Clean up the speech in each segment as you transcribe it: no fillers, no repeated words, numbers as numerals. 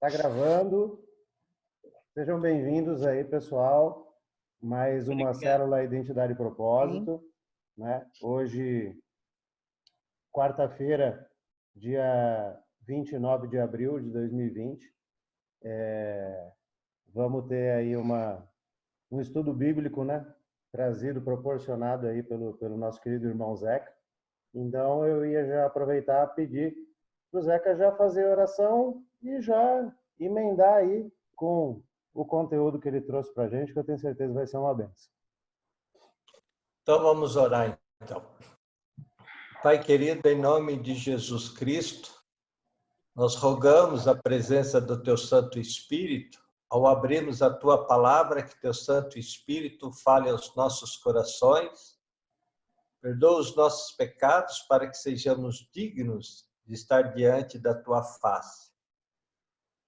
Tá gravando. Sejam bem-vindos aí, pessoal. Mais uma célula Identidade e Propósito, né? Hoje, quarta-feira, dia 29 de abril de 2020. Vamos ter aí um estudo bíblico, né? Trazido, proporcionado aí pelo nosso querido irmão Zeca. Então, eu ia já aproveitar e pedir para o Zeca já fazer a oração e já emendar aí com o conteúdo que ele trouxe para a gente, que eu tenho certeza vai ser uma bênção. Então, vamos orar, então. Pai querido, em nome de Jesus Cristo, nós rogamos a presença do Teu Santo Espírito, ao abrirmos a Tua palavra, que Teu Santo Espírito fale aos nossos corações, perdoa os nossos pecados para que sejamos dignos de estar diante da Tua face.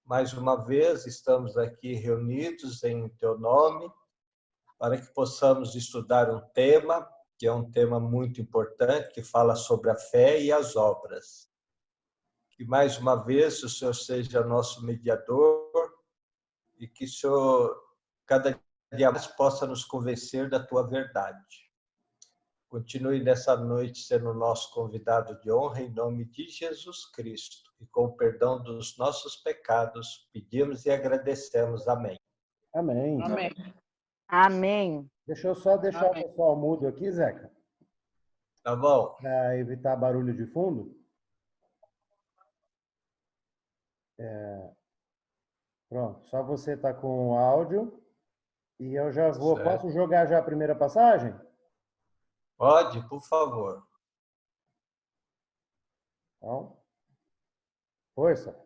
Mais uma vez, estamos aqui reunidos em Teu nome, para que possamos estudar um tema, que é um tema muito importante, que fala sobre a fé e as obras. Que mais uma vez o Senhor seja nosso mediador e que o Senhor, cada dia mais, possa nos convencer da Tua verdade. Continue nessa noite sendo nosso convidado de honra, em nome de Jesus Cristo. E com o perdão dos nossos pecados, pedimos e agradecemos. Amém. Amém. Amém. Amém. Deixa eu só deixar o pessoal mudo aqui, Zeca, Tá bom? para evitar barulho de fundo. Pronto, só você tá com o áudio e eu já vou. Certo. Posso jogar já a primeira passagem? Pode, por favor. Então, força.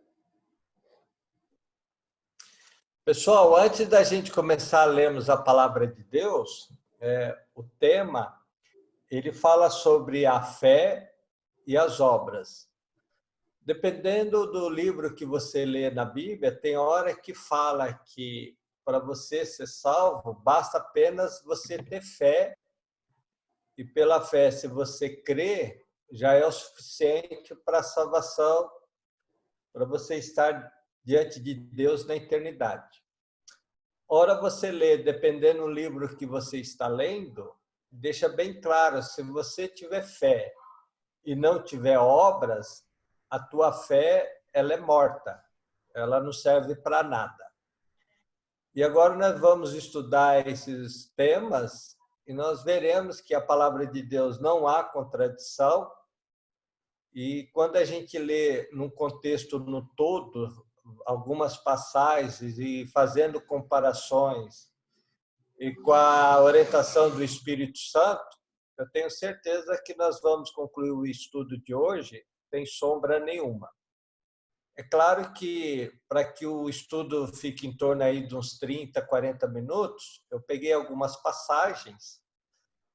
Pessoal, antes da gente começar a lermos a palavra de Deus, o tema, ele fala sobre a fé e as obras. Dependendo do livro que você lê na Bíblia, tem hora que fala que para você ser salvo, basta apenas você ter fé, e pela fé, se você crer, já é o suficiente para a salvação, para você estar diante de Deus na eternidade. Ora, você lê, dependendo do livro que você está lendo, deixa bem claro, se você tiver fé e não tiver obras, a tua fé ela é morta, ela não serve para nada. E agora nós vamos estudar esses temas e nós veremos que a palavra de Deus não há contradição. E quando a gente lê num contexto no todo, algumas passagens e fazendo comparações e com a orientação do Espírito Santo, eu tenho certeza que nós vamos concluir o estudo de hoje sem sombra nenhuma. É claro que para que o estudo fique em torno aí de uns 30, 40 minutos, eu peguei algumas passagens,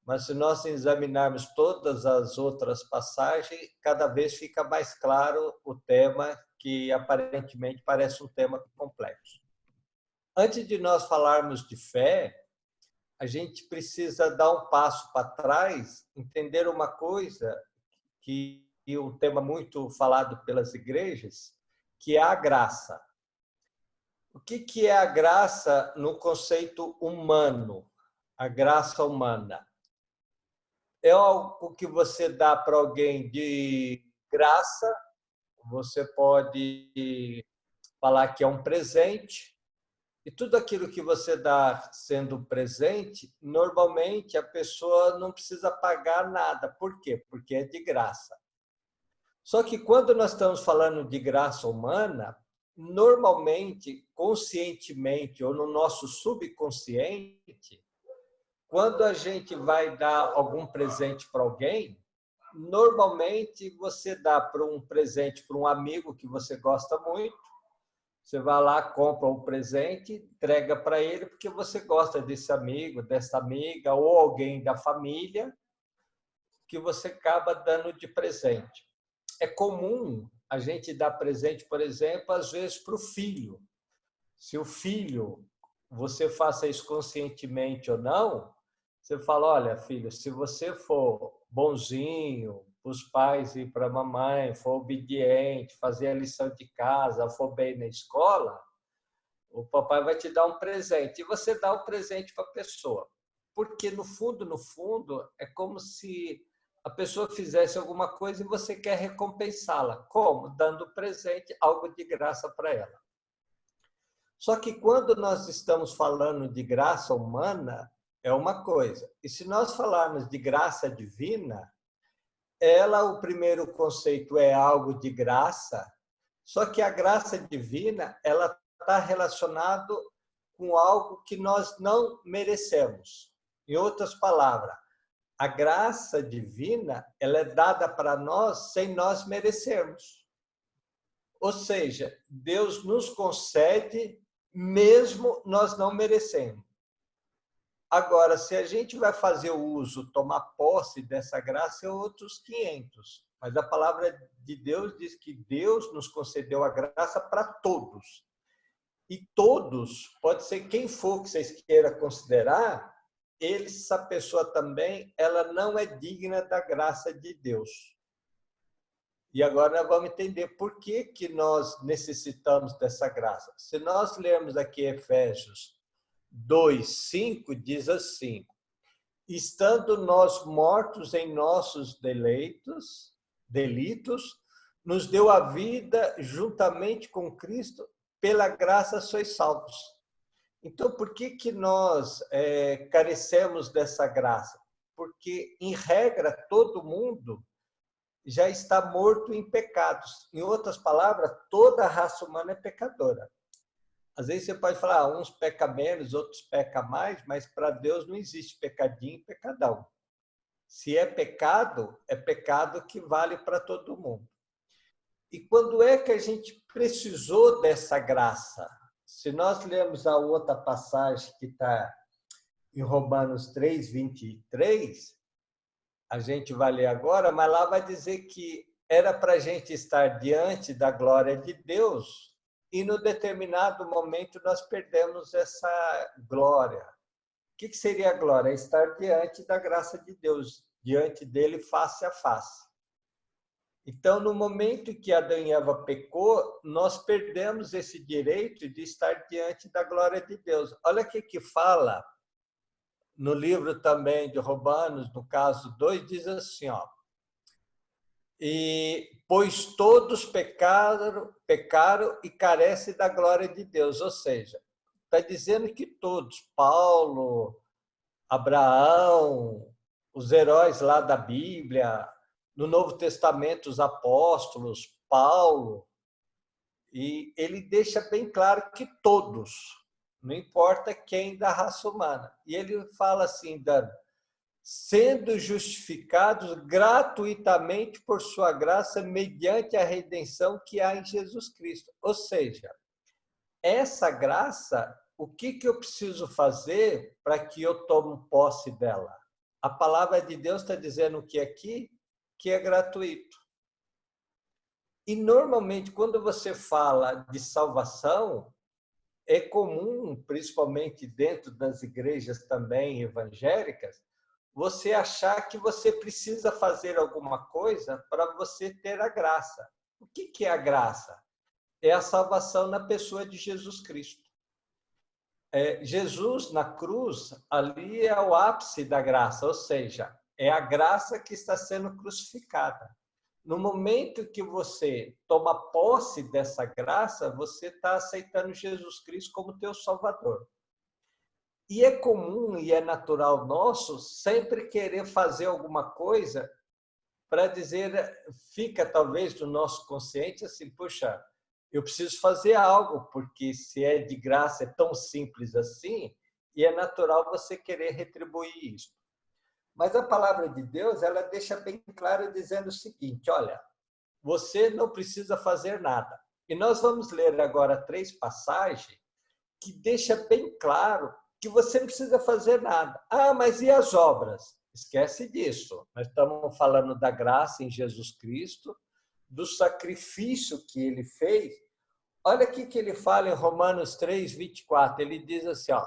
mas se nós examinarmos todas as outras passagens, cada vez fica mais claro o tema, que aparentemente parece um tema complexo. Antes de nós falarmos de fé, a gente precisa dar um passo para trás, entender uma coisa que é um tema muito falado pelas igrejas, que é a graça. O que é a graça no conceito humano? A graça humana é algo que você dá para alguém de graça, você pode falar que é um presente, e tudo aquilo que você dá sendo presente, normalmente a pessoa não precisa pagar nada. Por quê? Porque é de graça. Só que quando nós estamos falando de graça humana, normalmente, conscientemente ou no nosso subconsciente, quando a gente vai dar algum presente para alguém, normalmente você dá para um presente para um amigo que você gosta muito, você vai lá, compra um presente, entrega para ele porque você gosta desse amigo, dessa amiga ou alguém da família que você acaba dando de presente. É comum a gente dar presente, por exemplo, às vezes para o filho. Se o filho, você faça isso conscientemente ou não, você fala, olha, filho, se você for bonzinho, os pais e para a mamãe, for obediente, fazer a lição de casa, for bem na escola, o papai vai te dar um presente. E você dá o presente para a pessoa. Porque, no fundo, é como se a pessoa fizesse alguma coisa e você quer recompensá-la. Como? Dando presente, algo de graça para ela. Só que quando nós estamos falando de graça humana, é uma coisa. E se nós falarmos de graça divina, o primeiro conceito é algo de graça, só que a graça divina, ela está relacionado com algo que nós não merecemos. Em outras palavras, a graça divina, ela é dada para nós sem nós merecermos. Ou seja, Deus nos concede mesmo nós não merecendo. Agora, se a gente vai fazer o uso, tomar posse dessa graça, é outros 500. Mas a palavra de Deus diz que Deus nos concedeu a graça para todos. E todos, pode ser quem for que vocês queiram considerar, essa pessoa também, ela não é digna da graça de Deus. E agora nós vamos entender por que nós necessitamos dessa graça. Se nós lermos aqui Efésios 2:5, diz assim: estando nós mortos em nossos delitos, nos deu a vida juntamente com Cristo, pela graça sois salvos. Então, por que nós carecemos dessa graça? Porque, em regra, todo mundo já está morto em pecados. Em outras palavras, toda a raça humana é pecadora. Às vezes você pode falar, uns pecam menos, outros pecam mais, mas para Deus não existe pecadinho e pecadão. Se é pecado que vale para todo mundo. E quando é que a gente precisou dessa graça? Se nós lermos a outra passagem que está em Romanos 3:23, a gente vai ler agora, mas lá vai dizer que era para a gente estar diante da glória de Deus e, no determinado momento, nós perdemos essa glória. O que seria a glória? Estar diante da graça de Deus, diante dele face a face. Então, no momento que Adão e Eva pecou, nós perdemos esse direito de estar diante da glória de Deus. Olha o que fala no livro também de Romanos, no caso 2, diz assim, ó: pois todos pecaram e carecem da glória de Deus. Ou seja, está dizendo que todos, Paulo, Abraão, os heróis lá da Bíblia, no Novo Testamento, os apóstolos, Paulo, e ele deixa bem claro que todos, não importa quem da raça humana. E ele fala assim, Dan, sendo justificados gratuitamente por sua graça, mediante a redenção que há em Jesus Cristo. Ou seja, essa graça, o que eu preciso fazer para que eu tome posse dela? A palavra de Deus está dizendo o que aqui? Que é gratuito. E, normalmente, quando você fala de salvação, é comum, principalmente dentro das igrejas também evangélicas, você achar que você precisa fazer alguma coisa para você ter a graça. O que é a graça? É a salvação na pessoa de Jesus Cristo. Jesus, na cruz, ali é o ápice da graça, ou seja, é a graça que está sendo crucificada. No momento que você toma posse dessa graça, você está aceitando Jesus Cristo como teu Salvador. E é comum e é natural nosso sempre querer fazer alguma coisa para dizer, fica talvez no nosso consciente assim, puxa, eu preciso fazer algo, porque se é de graça, é tão simples assim, e é natural você querer retribuir isso. Mas a palavra de Deus, ela deixa bem claro dizendo o seguinte, olha, você não precisa fazer nada. E nós vamos ler agora 3 passagens que deixam bem claro que você não precisa fazer nada. Ah, mas e as obras? Esquece disso. Nós estamos falando da graça em Jesus Cristo, do sacrifício que ele fez. Olha aqui que ele fala em Romanos 3:24. Ele diz assim, ó,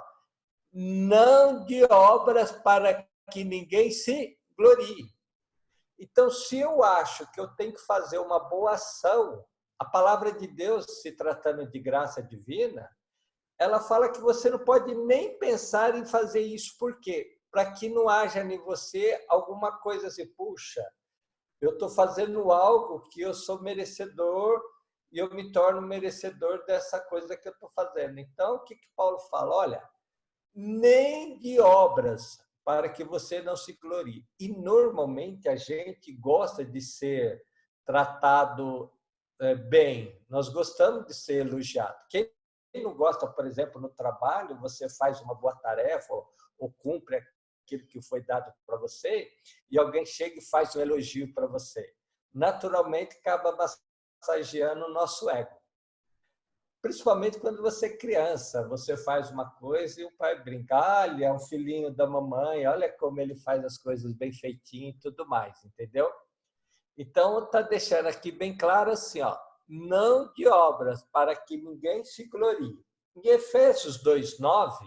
não de obras para que ninguém se glorie. Então, se eu acho que eu tenho que fazer uma boa ação, a palavra de Deus, se tratando de graça divina, ela fala que você não pode nem pensar em fazer isso. Por quê? Para que não haja em você alguma coisa assim, puxa, eu estou fazendo algo que eu sou merecedor e eu me torno merecedor dessa coisa que eu estou fazendo. Então, o que Paulo fala? Olha, nem de obras, para que você não se glorie. E, normalmente, a gente gosta de ser tratado bem. Nós gostamos de ser elogiado. Quem não gosta, por exemplo, no trabalho, você faz uma boa tarefa ou cumpre aquilo que foi dado para você e alguém chega e faz um elogio para você. Naturalmente, acaba massageando o nosso ego. Principalmente quando você é criança, você faz uma coisa e o pai brinca, ah, ele é um filhinho da mamãe, olha como ele faz as coisas bem feitinho e tudo mais, entendeu? Então, está deixando aqui bem claro assim, ó, não de obras, para que ninguém se glorie. Em Efésios 2:9,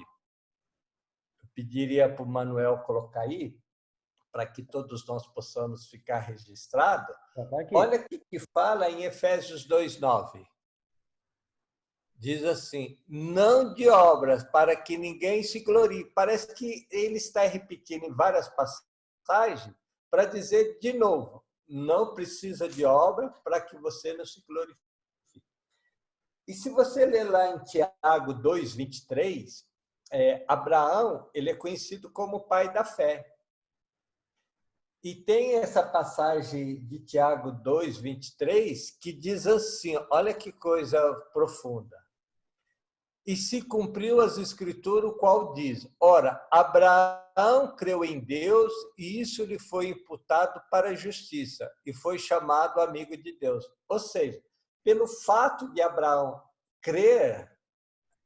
eu pediria para o Manuel colocar aí, para que todos nós possamos ficar registrados. Olha o que fala em Efésios 2:9. Diz assim, não de obras, para que ninguém se glorie. Parece que ele está repetindo em várias passagens para dizer de novo, não precisa de obra para que você não se glorifique. E se você ler lá em Tiago 2:23, Abraão ele é conhecido como o pai da fé. E tem essa passagem de Tiago 2:23 que diz assim, olha que coisa profunda. E se cumpriu as escrituras, o qual diz, ora, Abraão creu em Deus e isso lhe foi imputado para a justiça e foi chamado amigo de Deus. Ou seja, pelo fato de Abraão crer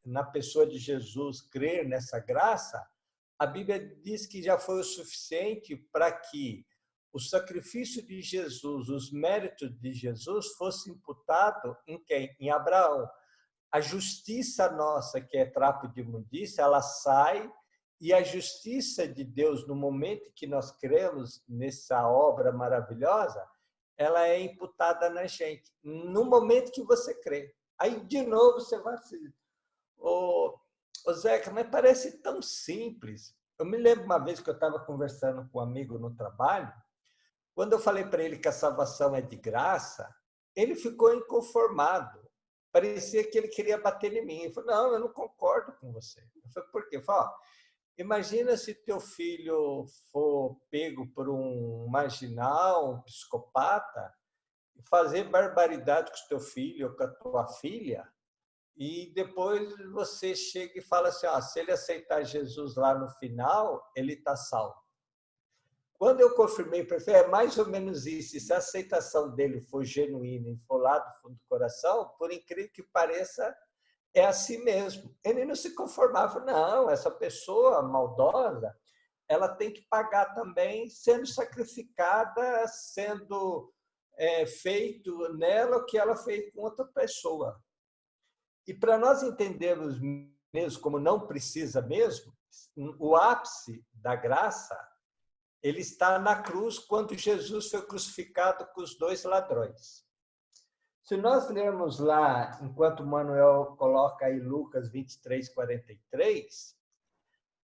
na pessoa de Jesus, crer nessa graça, a Bíblia diz que já foi o suficiente para que o sacrifício de Jesus, os méritos de Jesus fossem imputados em quem? Em Abraão. A justiça nossa, que é trapo de imundícia, ela sai e a justiça de Deus, no momento que nós cremos nessa obra maravilhosa, ela é imputada na gente, no momento que você crê. Aí, de novo, você vai dizer, ô Zeca, mas parece tão simples. Eu me lembro uma vez que eu estava conversando com um amigo no trabalho, quando eu falei para ele que a salvação é de graça, ele ficou inconformado. Parecia que ele queria bater em mim. Ele falou, não, eu não concordo com você. Eu falei, por quê? Eu falei, imagina se teu filho for pego por um marginal, um psicopata, fazer barbaridade com o teu filho ou com a tua filha, e depois você chega e fala assim, se ele aceitar Jesus lá no final, ele está salvo. Quando eu confirmei para ele, é mais ou menos isso. E se a aceitação dele for genuína e for lá do fundo do coração, por incrível que pareça, é assim mesmo. Ele não se conformava, não, essa pessoa maldosa, ela tem que pagar também sendo sacrificada, sendo feito nela o que ela fez com outra pessoa. E para nós entendermos mesmo como não precisa mesmo, o ápice da graça, ele está na cruz quando Jesus foi crucificado com os dois ladrões. Se nós lermos lá, enquanto Manuel coloca aí Lucas 23:43,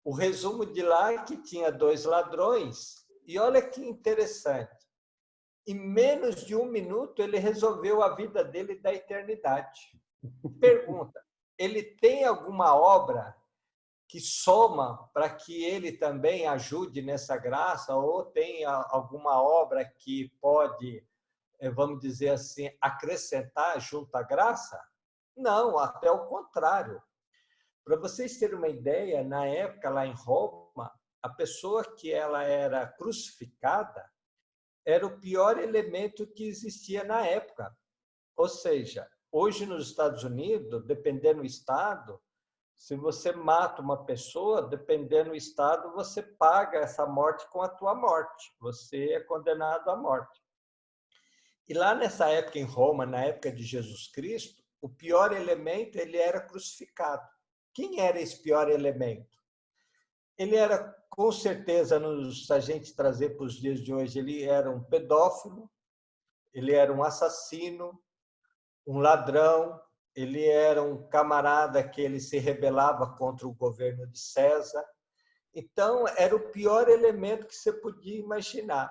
o resumo de lá é que tinha dois ladrões, e olha que interessante, em menos de 1 minuto ele resolveu a vida dele da eternidade. Pergunta, ele tem alguma obra que soma para que ele também ajude nessa graça, ou tem alguma obra que pode, vamos dizer assim, acrescentar junto à graça? Não, até o contrário. Para vocês terem uma ideia, na época lá em Roma, a pessoa que ela era crucificada era o pior elemento que existia na época. Ou seja, hoje nos Estados Unidos, dependendo do estado, se você mata uma pessoa, dependendo do estado, você paga essa morte com a tua morte. Você é condenado à morte. E lá nessa época em Roma, na época de Jesus Cristo, o pior elemento ele era crucificado. Quem era esse pior elemento? Ele era, com certeza, se a gente trazer para os dias de hoje, ele era um pedófilo, ele era um assassino, um ladrão, ele era um camarada que ele se rebelava contra o governo de César. Então, era o pior elemento que você podia imaginar.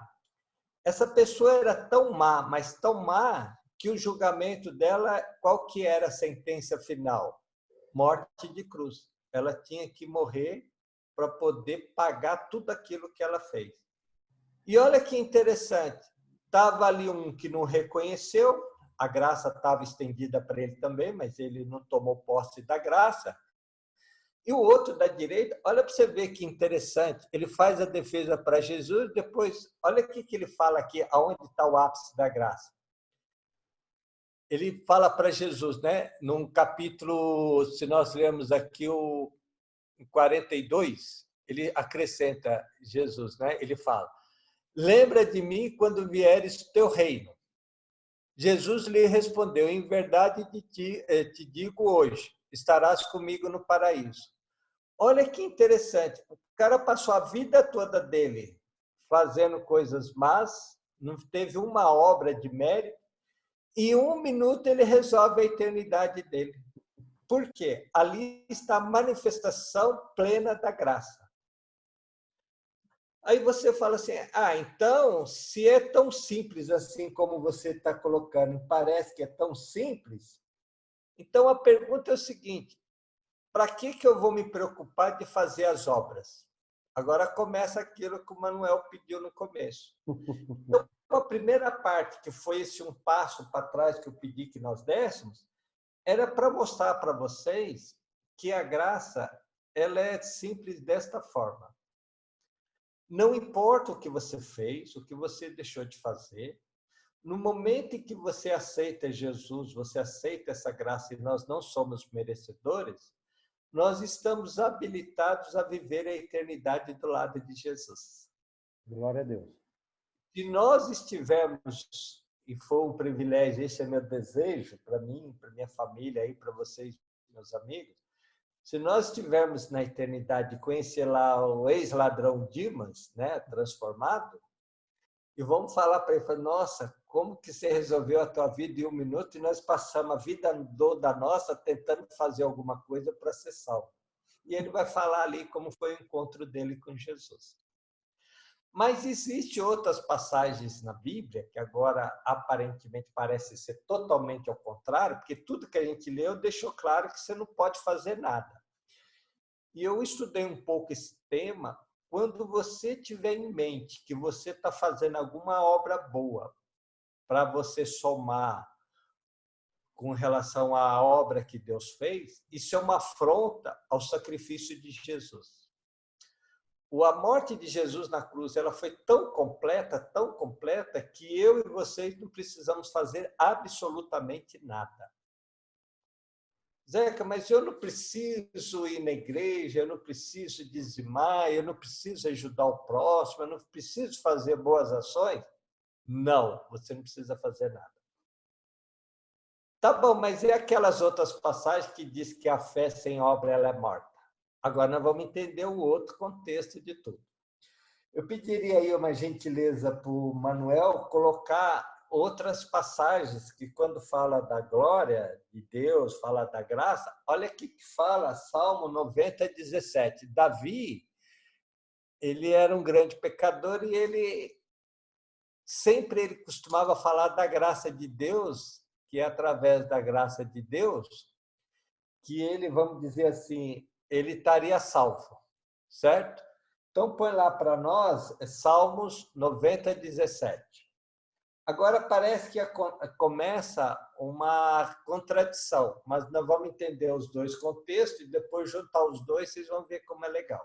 Essa pessoa era tão má, mas tão má, que o julgamento dela, qual que era a sentença final? Morte de cruz. Ela tinha que morrer para poder pagar tudo aquilo que ela fez. E olha que interessante, estava ali um que não reconheceu, a graça estava estendida para ele também, mas ele não tomou posse da graça. E o outro da direita, olha para você ver que interessante, ele faz a defesa para Jesus, depois, olha o que ele fala aqui, aonde está o ápice da graça. Ele fala para Jesus, né? Num capítulo, se nós lermos aqui o 42, ele acrescenta Jesus, né? Ele fala: lembra de mim quando vieres teu reino. Jesus lhe respondeu: em verdade te digo hoje, estarás comigo no paraíso. Olha que interessante, o cara passou a vida toda dele fazendo coisas más, não teve uma obra de mérito, e em 1 minuto ele resolve a eternidade dele. Por quê? Ali está a manifestação plena da graça. Aí você fala assim, então, se é tão simples assim como você está colocando, parece que é tão simples, então a pergunta é o seguinte, para que eu vou me preocupar de fazer as obras? Agora começa aquilo que o Manuel pediu no começo. Então, a primeira parte, que foi esse um passo para trás que eu pedi que nós dessemos, era para mostrar para vocês que a graça ela é simples desta forma. Não importa o que você fez, o que você deixou de fazer, no momento em que você aceita Jesus, você aceita essa graça e nós não somos merecedores, nós estamos habilitados a viver a eternidade do lado de Jesus. Glória a Deus. Se nós estivermos, e for um privilégio, esse é meu desejo para mim, para minha família, para vocês, meus amigos, se nós estivermos na eternidade conhecer lá o ex-ladrão Dimas, né, transformado, e vamos falar para ele, nossa, como que você resolveu a tua vida em 1 minuto e nós passamos a vida toda nossa tentando fazer alguma coisa para ser salvo. E ele vai falar ali como foi o encontro dele com Jesus. Mas existem outras passagens na Bíblia que agora aparentemente parece ser totalmente ao contrário, porque tudo que a gente leu deixou claro que você não pode fazer nada. E eu estudei um pouco esse tema. Quando você tiver em mente que você está fazendo alguma obra boa para você somar com relação à obra que Deus fez, isso é uma afronta ao sacrifício de Jesus. A morte de Jesus na cruz ela foi tão completa, que eu e vocês não precisamos fazer absolutamente nada. Zeca, mas eu não preciso ir na igreja, eu não preciso dizimar, eu não preciso ajudar o próximo, eu não preciso fazer boas ações? Não, você não precisa fazer nada. Tá bom, mas e aquelas outras passagens que diz que a fé sem obra ela é morta? Agora nós vamos entender o outro contexto de tudo. Eu pediria aí uma gentileza para o Manuel colocar outras passagens que, quando fala da glória de Deus, fala da graça, olha aqui que fala, Salmo 90, 17. Davi, ele era um grande pecador e ele costumava falar da graça de Deus, que é através da graça de Deus que ele, vamos dizer assim, ele estaria salvo, certo? Então, põe lá para nós Salmos 90, 17. Agora parece que começa uma contradição, mas nós vamos entender os dois contextos e depois juntar os dois, vocês vão ver como é legal.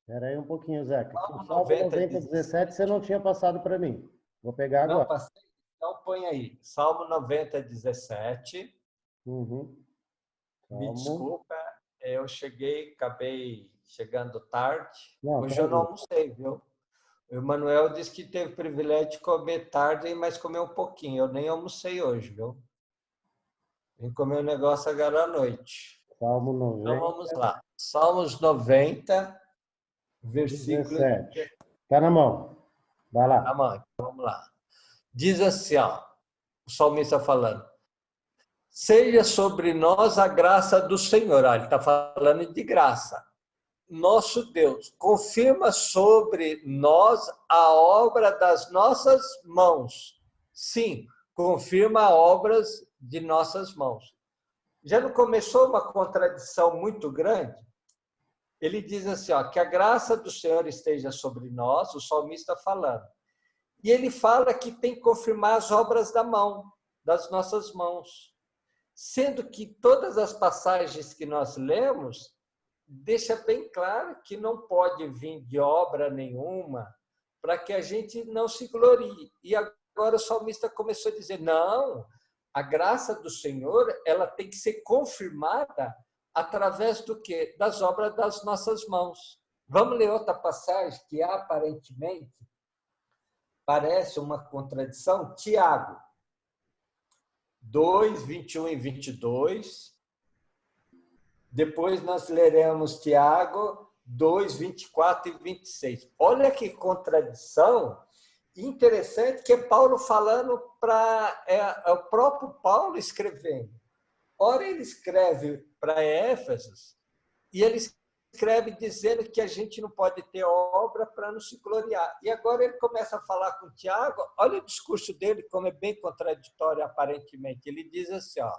Espera aí um pouquinho, Zeca. Salmo O Salmo 90, 17 você não tinha passado para mim. Vou pegar agora. Não passei? Então põe aí. Salmo 90, 17. Uhum. Me desculpa, eu acabei chegando tarde. Não, hoje eu não almocei, viu? O Emanuel disse que teve o privilégio de comer tarde, mas comeu um pouquinho. Eu nem almocei hoje, viu? Vim comer um negócio agora à noite. Salmo 90. Então vamos lá. Salmos 90, versículo 17. Está na mão. Vai lá. na mão. Vamos lá. Diz assim, ó, o salmista falando: seja sobre nós a graça do Senhor. Ele está falando de graça. Nosso Deus, confirma sobre nós a obra das nossas mãos. Sim, confirma obras de nossas mãos. Já não começou uma contradição muito grande? Ele diz assim, ó, que a graça do Senhor esteja sobre nós, o salmista falando. E ele fala que tem que confirmar as obras da mão, das nossas mãos. Sendo que todas as passagens que nós lemos deixa bem claro que não pode vir de obra nenhuma para que a gente não se glorie. E agora o salmista começou a dizer, não, a graça do Senhor ela tem que ser confirmada através do quê? Das obras das nossas mãos. Vamos ler outra passagem que aparentemente parece uma contradição. Tiago 2, 21 e 22. Depois nós leremos Tiago 2, 24 e 26. Olha que contradição interessante que é Paulo falando para o próprio Paulo escrevendo. Ora, ele escreve para Éfeso e ele escreve dizendo que a gente não pode ter obra para não se gloriar. E agora ele começa a falar com Tiago, olha o discurso dele, como é bem contraditório aparentemente. Ele diz assim, ó,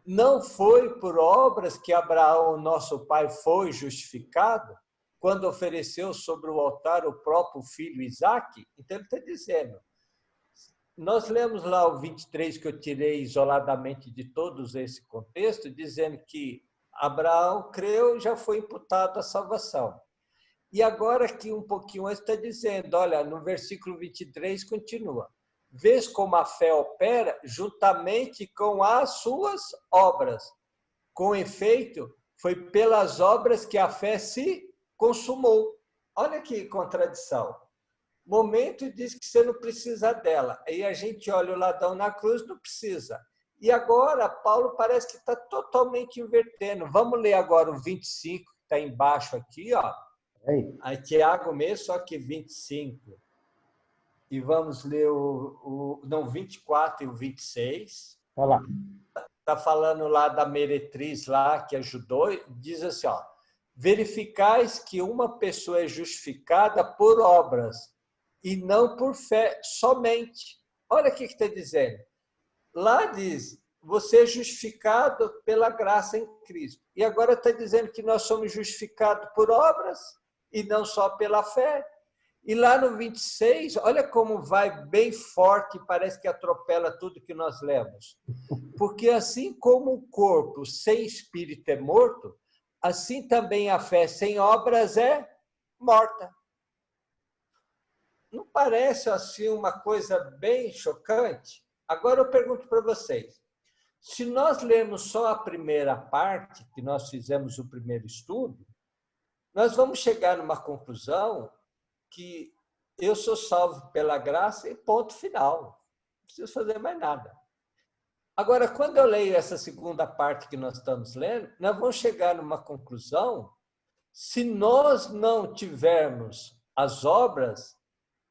não foi por obras que Abraão, nosso pai, foi justificado quando ofereceu sobre o altar o próprio filho Isaque? Então ele está dizendo, nós lemos lá o 23 que eu tirei isoladamente de todos esse contexto, dizendo que Abraão creu e já foi imputado a salvação. E agora aqui um pouquinho antes está dizendo, olha, no versículo 23 continua, vês como a fé opera juntamente com as suas obras. Com efeito, foi pelas obras que a fé se consumou. Olha que contradição. Momento diz que você não precisa dela. Aí a gente olha o ladrão na cruz, não precisa. E agora, Paulo parece que está totalmente invertendo. Vamos ler agora o 25, que está embaixo aqui, ó. Aí Tiago mesmo, só que 25. E vamos ler o 24 e o 26. Olá. Está falando lá da meretriz lá que ajudou, diz assim, ó, verificais que uma pessoa é justificada por obras e não por fé somente. Olha o que está dizendo. Lá diz, você é justificado pela graça em Cristo. E agora está dizendo que nós somos justificados por obras e não só pela fé. E lá no 26, olha como vai bem forte, parece que atropela tudo que nós lemos. Porque assim como o corpo sem espírito é morto, assim também a fé sem obras é morta. Não parece assim uma coisa bem chocante? Agora eu pergunto para vocês, se nós lermos só a primeira parte, que nós fizemos o primeiro estudo, nós vamos chegar numa conclusão que eu sou salvo pela graça e ponto final. Não preciso fazer mais nada. Agora, quando eu leio essa segunda parte que nós estamos lendo, nós vamos chegar numa conclusão, se nós não tivermos as obras,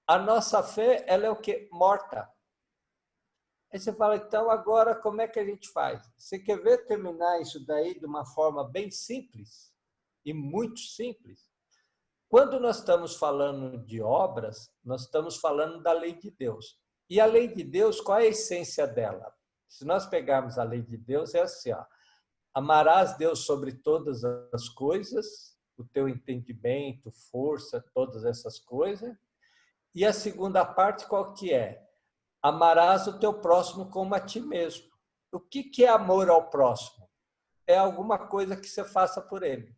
a nossa fé, ela é o quê? Morta. Aí você fala, então, agora como é que a gente faz? Você quer ver terminar isso daí de uma forma bem simples e muito simples? Quando nós estamos falando de obras, nós estamos falando da lei de Deus. E a lei de Deus, qual é a essência dela? Se nós pegarmos a lei de Deus, é assim, ó, amarás Deus sobre todas as coisas, o teu entendimento, força, todas essas coisas. E a segunda parte, qual que é? Amarás o teu próximo como a ti mesmo. O que é amor ao próximo? É alguma coisa que você faça por ele.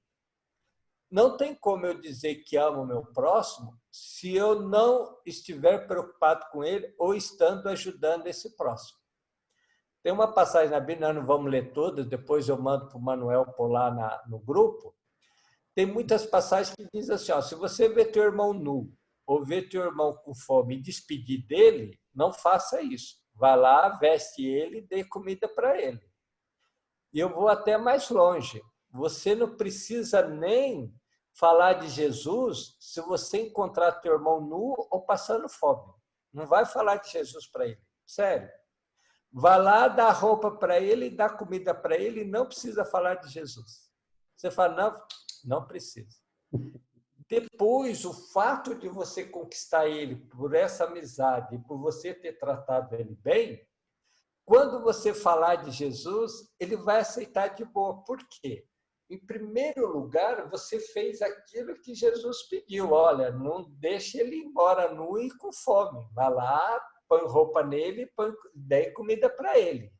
Não tem como eu dizer que amo o meu próximo se eu não estiver preocupado com ele ou estando ajudando esse próximo. Tem uma passagem na Bíblia, nós não vamos ler todas, depois eu mando para o Manuel por lá no grupo. Tem muitas passagens que dizem assim, ó, se você vê teu irmão nu ou vê teu irmão com fome e despedir dele, não faça isso. Vá lá, veste ele e dê comida para ele. E eu vou até mais longe. Você não precisa nem falar de Jesus se você encontrar teu irmão nu ou passando fome. Não vai falar de Jesus para ele. Sério. Vai lá, dá roupa para ele, dá comida para ele, e não precisa falar de Jesus. Você fala, não precisa. Depois, o fato de você conquistar ele por essa amizade, por você ter tratado ele bem, quando você falar de Jesus, ele vai aceitar de boa. Por quê? Em primeiro lugar, você fez aquilo que Jesus pediu. Olha, não deixe ele ir embora nu e com fome. Vai lá, põe roupa nele, dê comida para ele.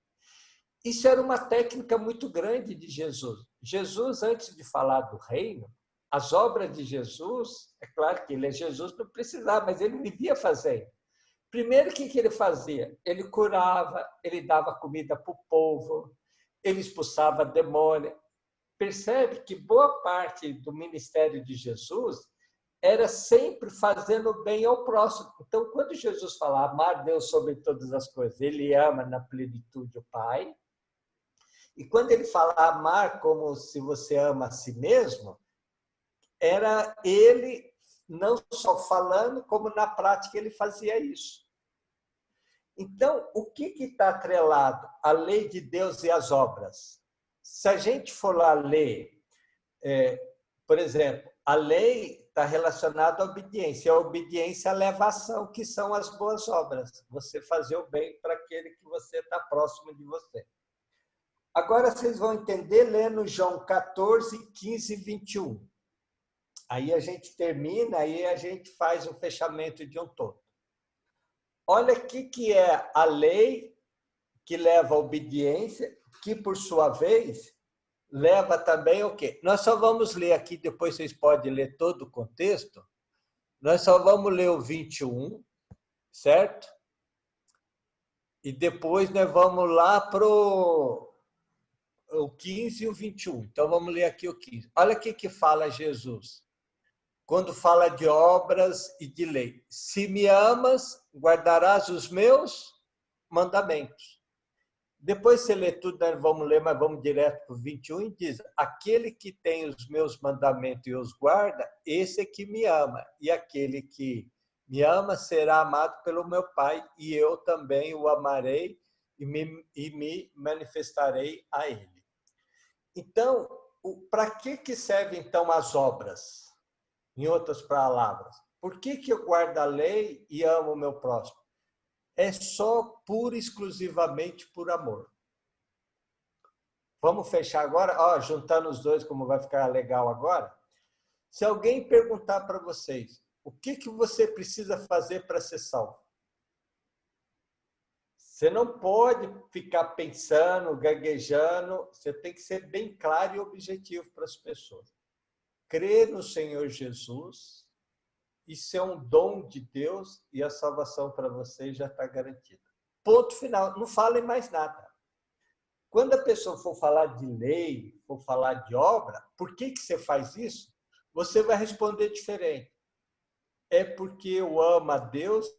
Isso era uma técnica muito grande de Jesus. Jesus, antes de falar do reino, as obras de Jesus, é claro que ele é Jesus, não precisava, mas ele vivia fazendo. Primeiro, o que ele fazia? Ele curava, ele dava comida para o povo, ele expulsava demônio. Percebe que boa parte do ministério de Jesus era sempre fazendo bem ao próximo. Então, quando Jesus fala amar Deus sobre todas as coisas, ele ama na plenitude o Pai. E quando ele fala amar como se você ama a si mesmo, era ele não só falando, como na prática ele fazia isso. Então, o que está atrelado à lei de Deus e às obras? Se a gente for lá ler, por exemplo, a lei está relacionada à obediência. A obediência leva à ação, que são as boas obras. Você fazer o bem para aquele que você está próximo de você. Agora vocês vão entender lendo João 14, 15 e 21. Aí a gente termina, aí a gente faz o fechamento de um todo. Olha o que é a lei que leva à obediência, que por sua vez leva também o quê? Nós só vamos ler aqui, depois vocês podem ler todo o contexto. Nós só vamos ler o 21, certo? E depois nós vamos lá para o 15 e o 21. Então vamos ler aqui o 15. Olha o que fala Jesus quando fala de obras e de lei. Se me amas, guardarás os meus mandamentos. Depois você lê tudo, nós vamos ler, mas vamos direto para o 21 e diz: aquele que tem os meus mandamentos e os guarda, esse é que me ama. E aquele que me ama será amado pelo meu Pai, e eu também o amarei e me manifestarei a ele. Então, para que servem então as obras? Em outras palavras, por que eu guardo a lei e amo o meu próximo? É só pura e exclusivamente por amor. Vamos fechar agora? Juntando os dois, como vai ficar legal agora. Se alguém perguntar para vocês, o que você precisa fazer para ser salvo? Você não pode ficar pensando, gaguejando, você tem que ser bem claro e objetivo para as pessoas. Crer no Senhor Jesus, isso é um dom de Deus e a salvação para você já está garantida. Ponto final, não falem mais nada. Quando a pessoa for falar de lei, for falar de obra, por que você faz isso? Você vai responder diferente. É porque eu amo a Deus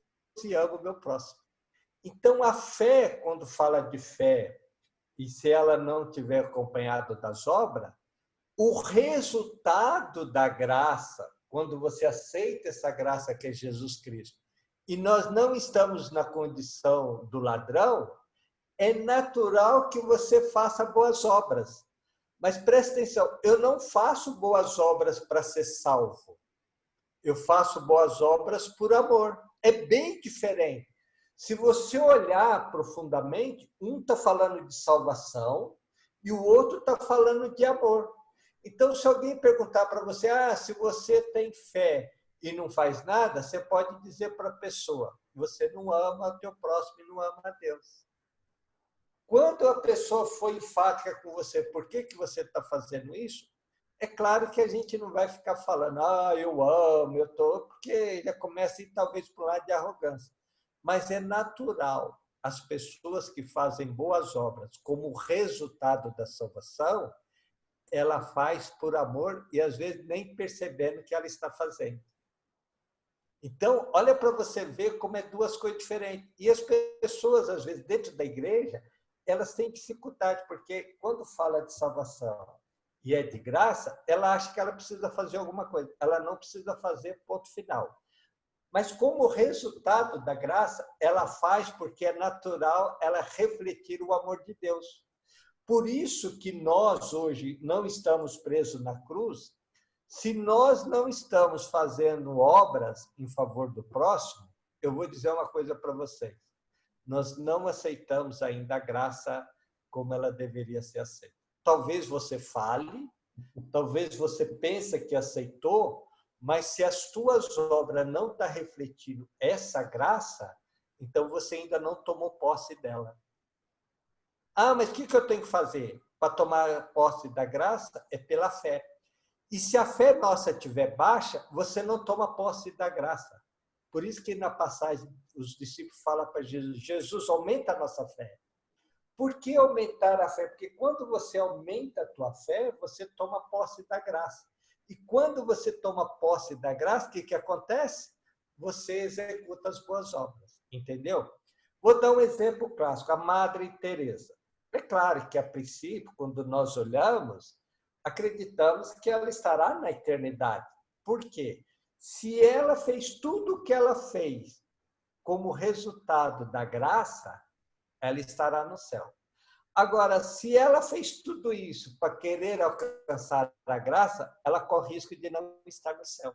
e amo o meu próximo. Então, a fé, quando fala de fé, e se ela não tiver acompanhada das obras, o resultado da graça, quando você aceita essa graça que é Jesus Cristo, e nós não estamos na condição do ladrão, é natural que você faça boas obras. Mas presta atenção, eu não faço boas obras para ser salvo. Eu faço boas obras por amor. É bem diferente. Se você olhar profundamente, um está falando de salvação e o outro está falando de amor. Então, se alguém perguntar para você, se você tem fé e não faz nada, você pode dizer para a pessoa, você não ama o teu próximo e não ama a Deus. Quando a pessoa for enfática com você, por que você está fazendo isso? É claro que a gente não vai ficar falando, eu amo, eu estou, porque já começa a ir talvez para o lado de arrogância. Mas é natural. As pessoas que fazem boas obras como resultado da salvação, ela faz por amor e, às vezes, nem percebendo que ela está fazendo. Então, olha para você ver como é duas coisas diferentes. E as pessoas, às vezes, dentro da igreja, elas têm dificuldade, porque quando fala de salvação e é de graça, ela acha que ela precisa fazer alguma coisa. Ela não precisa fazer, ponto final. Mas como resultado da graça, ela faz porque é natural ela refletir o amor de Deus. Por isso que nós hoje não estamos presos na cruz. Se nós não estamos fazendo obras em favor do próximo, eu vou dizer uma coisa para vocês. Nós não aceitamos ainda a graça como ela deveria ser aceita. Talvez você fale, talvez você pense que aceitou, mas se as tuas obras não estão refletindo essa graça, então você ainda não tomou posse dela. Ah, mas o que eu tenho que fazer para tomar posse da graça? É pela fé. E se a fé nossa estiver baixa, você não toma posse da graça. Por isso que na passagem os discípulos falam para Jesus, Jesus, aumenta a nossa fé. Por que aumentar a fé? Porque quando você aumenta a tua fé, você toma posse da graça. E quando você toma posse da graça, o que acontece? Você executa as boas obras. Entendeu? Vou dar um exemplo clássico, a Madre Teresa. É claro que, a princípio, quando nós olhamos, acreditamos que ela estará na eternidade. Por quê? Se ela fez tudo o que ela fez como resultado da graça, ela estará no céu. Agora, se ela fez tudo isso para querer alcançar a graça, ela corre risco de não estar no céu.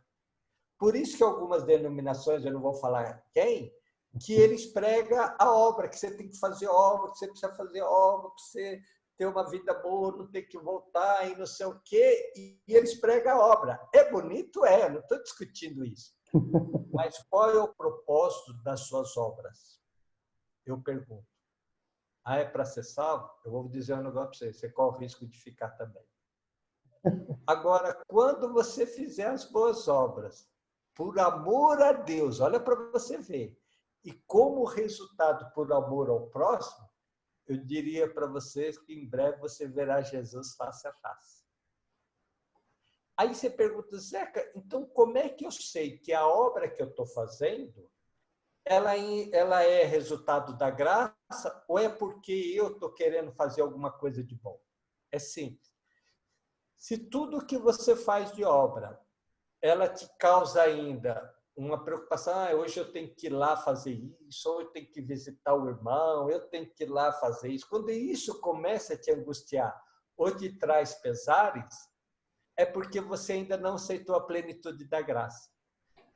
Por isso que algumas denominações, eu não vou falar quem, que eles pregam a obra, que você tem que fazer obra, que você precisa fazer obra, para você ter uma vida boa, não ter que voltar e não sei o quê, e eles pregam a obra. É bonito? É, não estou discutindo isso. Mas qual é o propósito das suas obras? Eu pergunto. Ah, é para ser salvo? Eu vou dizer um negócio para você, você corre o risco de ficar também. Agora, quando você fizer as boas obras, por amor a Deus, olha para você ver, e como resultado por amor ao próximo, eu diria para vocês que em breve você verá Jesus face a face. Aí você pergunta, Zeca, então como é que eu sei que a obra que eu estou fazendo, ela é resultado da graça ou é porque eu estou querendo fazer alguma coisa de bom? É simples. Se tudo que você faz de obra, ela te causa ainda uma preocupação, hoje eu tenho que ir lá fazer isso, ou eu tenho que visitar o irmão, eu tenho que ir lá fazer isso. Quando isso começa a te angustiar ou te traz pesares, é porque você ainda não aceitou a plenitude da graça.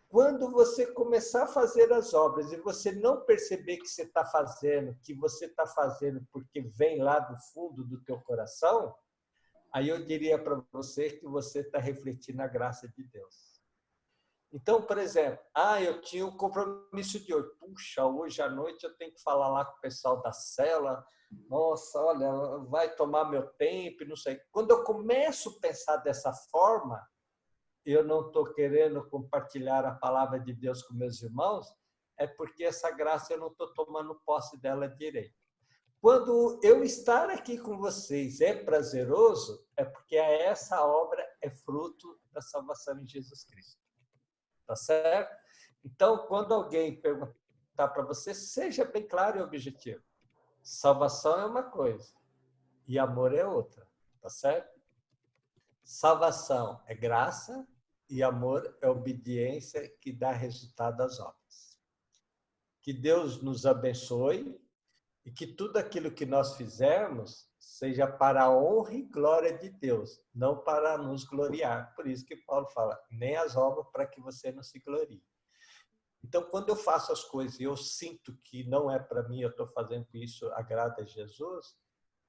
Quando você começar a fazer as obras e você não perceber que você está fazendo, que você está fazendo porque vem lá do fundo do teu coração, aí eu diria para você que você está refletindo a graça de Deus. Então, por exemplo, eu tinha um compromisso de hoje. Puxa, hoje à noite eu tenho que falar lá com o pessoal da cela. Nossa, olha, vai tomar meu tempo, não sei. Quando eu começo a pensar dessa forma, eu não estou querendo compartilhar a palavra de Deus com meus irmãos, é porque essa graça eu não estou tomando posse dela direito. Quando eu estar aqui com vocês é prazeroso, é porque essa obra é fruto da salvação em Jesus Cristo. Tá certo? Então, quando alguém perguntar para você, seja bem claro e objetivo. Salvação é uma coisa e amor é outra. Tá certo? Salvação é graça e amor é obediência que dá resultado às obras. Que Deus nos abençoe e que tudo aquilo que nós fizermos seja para a honra e glória de Deus, não para nos gloriar. Por isso que Paulo fala, nem as obras para que você não se glorie. Então, quando eu faço as coisas e eu sinto que não é para mim, eu estou fazendo isso, agrada a Jesus,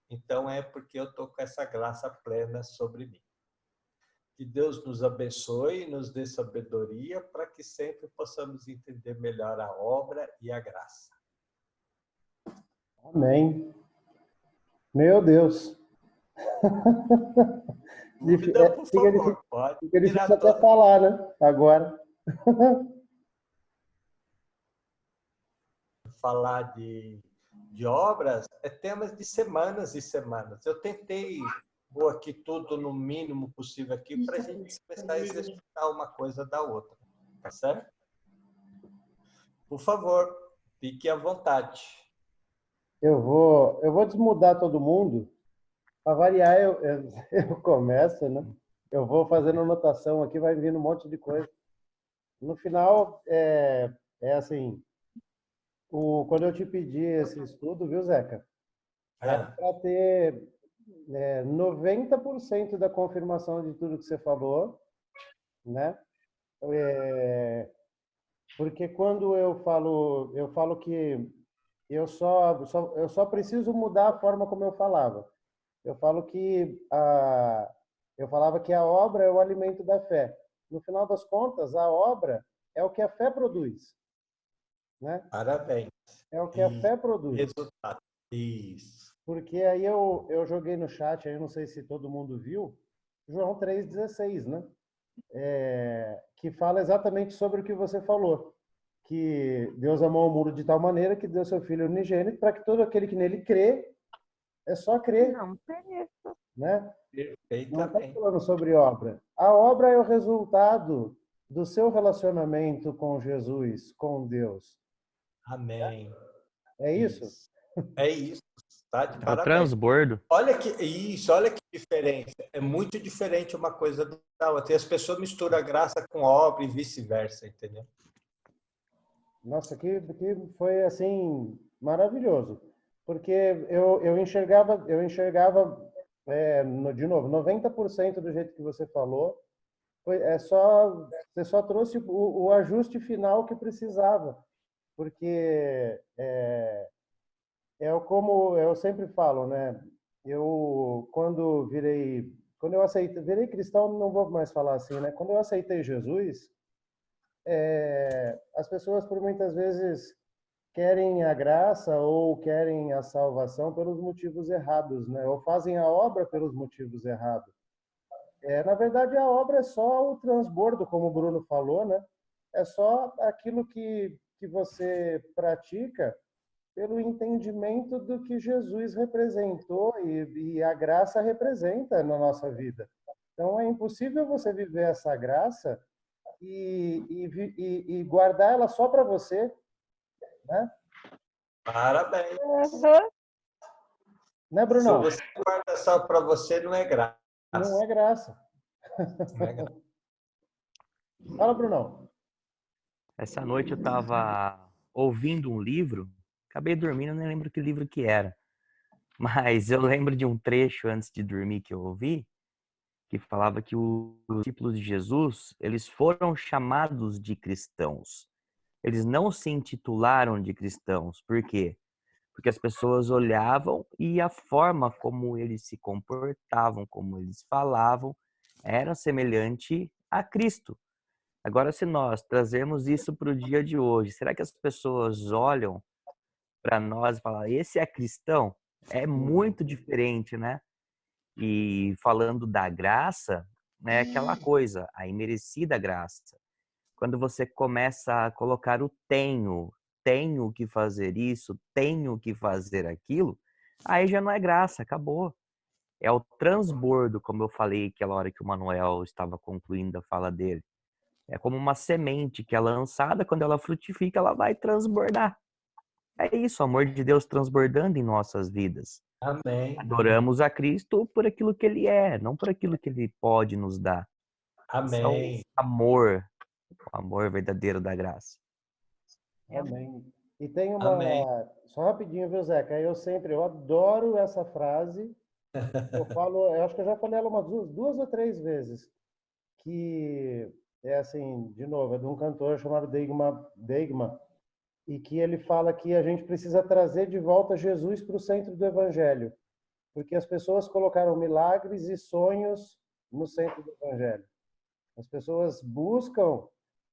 então é porque eu estou com essa graça plena sobre mim. Que Deus nos abençoe e nos dê sabedoria para que sempre possamos entender melhor a obra e a graça. Amém. Meu Deus. Dúvida, por favor, pode. Fica difícil até falar, né? Agora. Falar de obras é temas de semanas e semanas. Eu tentei pôr aqui tudo no mínimo possível aqui para a gente começar a exercitar uma coisa da outra. Tá certo? Por favor, fique à vontade. Eu vou desmudar todo mundo Para variar, eu começo, né? Eu vou fazendo anotação aqui, vai vindo um monte de coisa. No final, é assim, quando eu te pedi esse estudo, viu, Zeca? Era Ah, para ter 90% da confirmação de tudo que você falou, né? Porque quando eu falo que eu só preciso mudar a forma como eu falava. Eu falo que eu falava que a obra é o alimento da fé. No final das contas, a obra é o que a fé produz, né? parabéns. É o que a E fé produz. resultado. Isso. Porque aí eu joguei no chat, aí eu não sei se todo mundo viu, João 3,16, né? Que fala exatamente sobre o que você falou. Que Deus amou o mundo de tal maneira que deu seu Filho unigênito para que todo aquele que nele crê, é só crer, Não pereça. né? Não está Perfeitamente. falando sobre obra. A obra é o resultado do seu relacionamento com Jesus, com Deus. Amém. É isso? Isso. É isso. Tá de É o parabéns. transbordo. Olha que diferença. É muito diferente uma coisa da outra. E as pessoas misturam a graça com obra e vice-versa, entendeu? Nossa, que foi assim maravilhoso, porque eu enxergava de novo, 90% do jeito que você falou, você só trouxe o ajuste final que precisava, porque como eu sempre falo, né? Quando eu aceitei, virei cristão, não vou mais falar assim, né? Quando eu aceitei Jesus, as pessoas por muitas vezes querem a graça ou querem a salvação pelos motivos errados, né? Ou fazem a obra pelos motivos errados. Na verdade, a obra é só o transbordo, como o Bruno falou, né? É só aquilo que você pratica pelo entendimento do que Jesus representou e a graça representa na nossa vida. Então, é impossível você viver essa graça e guardar ela só para você, né? Parabéns. Uhum. Né, Se Brunão? você guarda só para você, não é graça. Não é graça. Não é graça. Fala, Brunão. Essa noite eu estava ouvindo um livro, acabei dormindo, nem lembro que livro que era. Mas eu lembro de um trecho antes de dormir que eu ouvi, que falava que os discípulos de Jesus, eles foram chamados de cristãos. Eles não se intitularam de cristãos. Por quê? Porque as pessoas olhavam e a forma como eles se comportavam, como eles falavam, era semelhante a Cristo. Agora, se nós trazermos isso para o dia de hoje, será que as pessoas olham para nós e falam, esse é cristão? É muito diferente, né? E falando da graça, é aquela coisa, a imerecida graça. Quando você começa a colocar o tenho que fazer isso, tenho que fazer aquilo, aí já não é graça, acabou. É o transbordo, como eu falei aquela hora que o Manuel estava concluindo a fala dele. É como uma semente que é lançada, quando ela frutifica, ela vai transbordar. É isso, o amor de Deus transbordando em nossas vidas. Amém. Adoramos a Cristo por aquilo que Ele é, não por aquilo que Ele pode nos dar. Esse é Amém. o amor verdadeiro da graça. Amém. E tem Amém. só rapidinho, viu, Zeca? Eu adoro essa frase. Eu acho que eu já falei ela umas duas ou três vezes, que é assim, de novo, é de um cantor chamado Deigma, e que ele fala que a gente precisa trazer de volta Jesus para o centro do evangelho, porque as pessoas colocaram milagres e sonhos no centro do evangelho. As pessoas buscam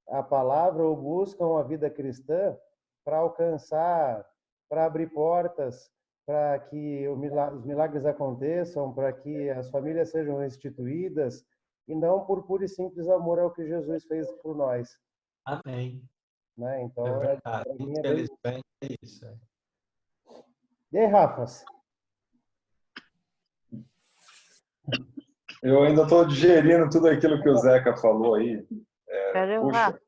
a palavra ou buscam a vida cristã para alcançar, para abrir portas, para que os milagres aconteçam, para que as famílias sejam restituídas, e não por puro e simples amor ao que Jesus fez por nós, Amém. né? É Então, verdade. para mim é bem. Infelizmente é isso. E aí, Rafas? Eu ainda estou digerindo tudo aquilo que o Zeca falou aí. Cadê o Puxa, Rafa?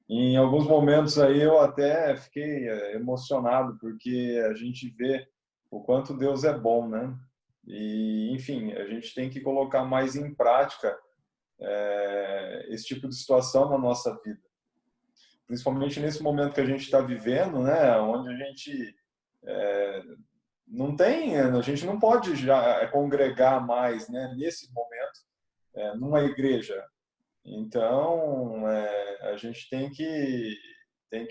em alguns momentos aí eu até fiquei emocionado, porque a gente vê o quanto Deus é bom, né? E, enfim, a gente tem que colocar mais em prática esse tipo de situação na nossa vida. Principalmente nesse momento que a gente está vivendo, né, onde a gente não tem, a gente não pode já congregar mais, né, nesse momento, numa igreja. Então, a gente tem que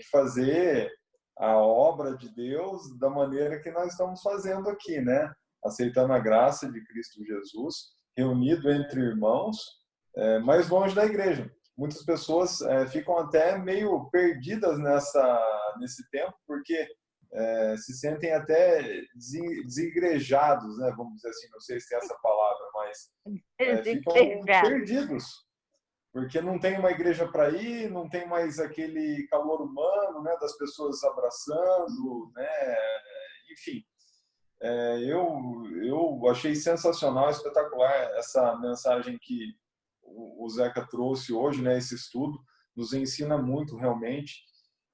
fazer a obra de Deus da maneira que nós estamos fazendo aqui, né? Aceitando a graça de Cristo Jesus, reunido entre irmãos, mais longe da igreja. Muitas pessoas ficam até meio perdidas nesse tempo, porque se sentem até desigrejados, né? Vamos dizer assim, não sei se tem essa palavra, mas ficam perdidos. Porque não tem uma igreja para ir, não tem mais aquele calor humano, né, das pessoas abraçando, né, enfim. Eu achei sensacional, espetacular essa mensagem que o Zeca trouxe hoje, né, esse estudo, nos ensina muito realmente,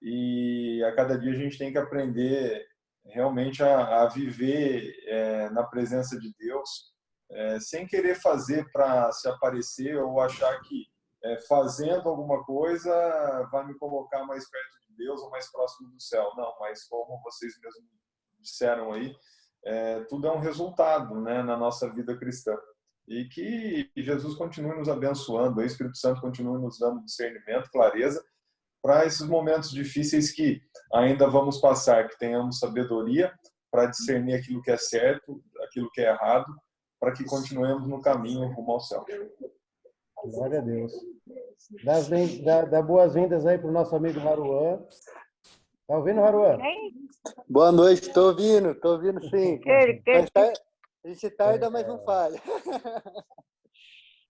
e a cada dia a gente tem que aprender realmente a viver na presença de Deus, sem querer fazer para se aparecer ou achar que fazendo alguma coisa vai me colocar mais perto de Deus ou mais próximo do céu. Não, mas como vocês mesmos disseram aí, tudo é um resultado, né, na nossa vida cristã. E que Jesus continue nos abençoando, o Espírito Santo continue nos dando discernimento, clareza, para esses momentos difíceis que ainda vamos passar, que tenhamos sabedoria para discernir aquilo que é certo, aquilo que é errado, para que continuemos no caminho rumo ao céu. Glória a Deus. Dá boas-vindas aí para o nosso amigo Haruan. Tá ouvindo, Haruan? Boa noite, tô ouvindo sim. A gente tarda, mas não falha.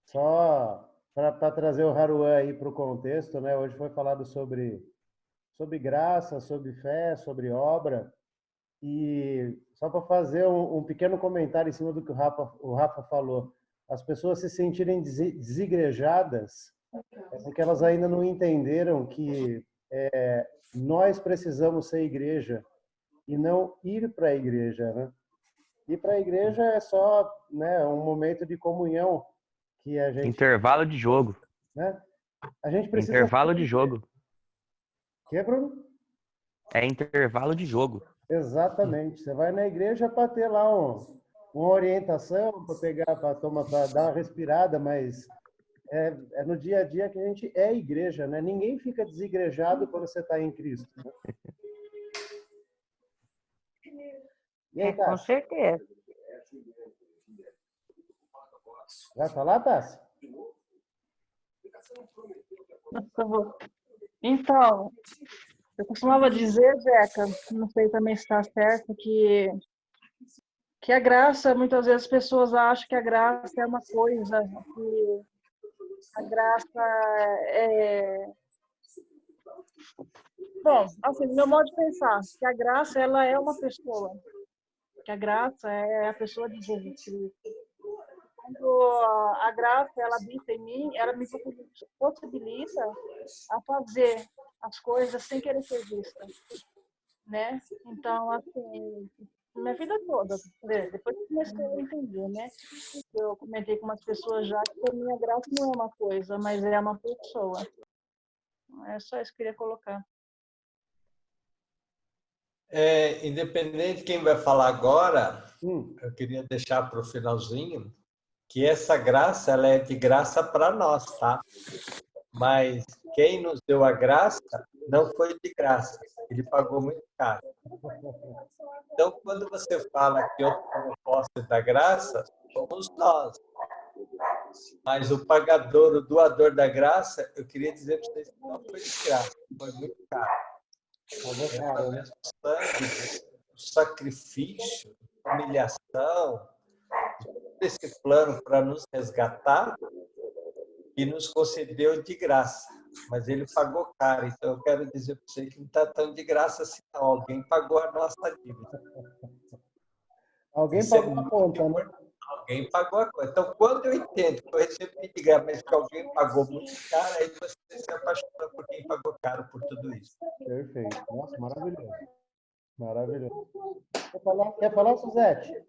Só para trazer o Haruan aí para o contexto, né? Hoje foi falado sobre graça, sobre fé, sobre obra. E só para fazer um pequeno comentário em cima do que o Rafa falou. As pessoas se sentirem desigrejadas porque elas ainda não entenderam que nós precisamos ser igreja e não ir para a igreja, né? Ir para a igreja é só, né, um momento de comunhão que a gente... Intervalo de jogo. Né? A gente precisa... Intervalo de jogo. Que, Bruno? É intervalo de jogo. Exatamente. Você vai na igreja para ter lá uma orientação, para pegar, para dar uma respirada, mas é no dia a dia que a gente é igreja, né? Ninguém fica desigrejado quando você está em Cristo. Né? E aí, com certeza. Vai falar, Tassi? Então, eu costumava dizer, Zeca, não sei também se está certo, que a graça, muitas vezes as pessoas acham que a graça é uma coisa, que a graça é... Bom, assim, meu modo de pensar, que a graça, ela é uma pessoa, que a graça é a pessoa de Jesus Cristo. Quando a graça, ela habita em mim, ela me possibilita a fazer as coisas sem querer ser vista, né? Então, assim, minha vida toda, depois que comecei a entender, né? Eu comentei com umas pessoas já que a minha graça não é uma coisa, mas é uma pessoa. É só isso que eu queria colocar. Independente de quem vai falar agora, eu queria deixar para o finalzinho que essa graça, ela é de graça para nós, tá? Mas quem nos deu a graça não foi de graça, ele pagou muito caro. Então, quando você fala que eu tomo posse da graça, somos nós. Mas o pagador, o doador da graça, eu queria dizer para vocês que não foi de graça, foi muito caro. O sacrifício, a humilhação, esse plano para nos resgatar e nos concedeu de graça, mas ele pagou caro. Então eu quero dizer para você que não está tão de graça assim, não. Alguém pagou a nossa dívida. Alguém pagou a conta, né? Alguém pagou a conta. Então, quando eu entendo que eu recebo de graça, mas que alguém pagou muito caro, aí você se apaixona por quem pagou caro por tudo isso. Perfeito. Nossa, maravilhoso. Maravilhoso. Quer falar, Suzete?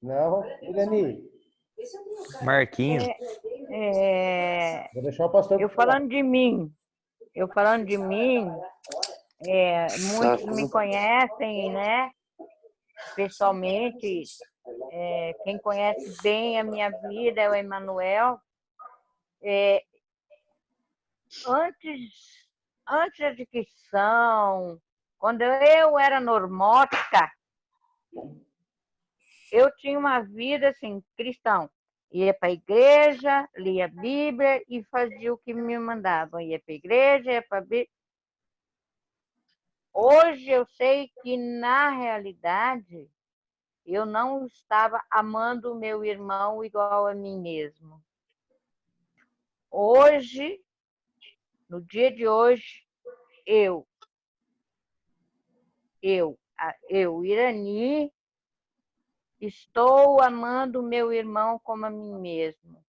Não, Irani. Marquinho. Vou deixar o pastor. Eu falando de mim, muitos me conhecem, né? Pessoalmente, quem conhece bem a minha vida é o Emanuel. Antes da adquisição, quando eu era normótica, eu tinha uma vida assim, cristã. Ia para a igreja, lia a Bíblia e fazia o que me mandavam. Ia para a igreja, ia para a Bíblia. Hoje eu sei que, na realidade, eu não estava amando o meu irmão igual a mim mesmo. Hoje, no dia de hoje, eu, Irani, estou amando o meu irmão como a mim mesmo.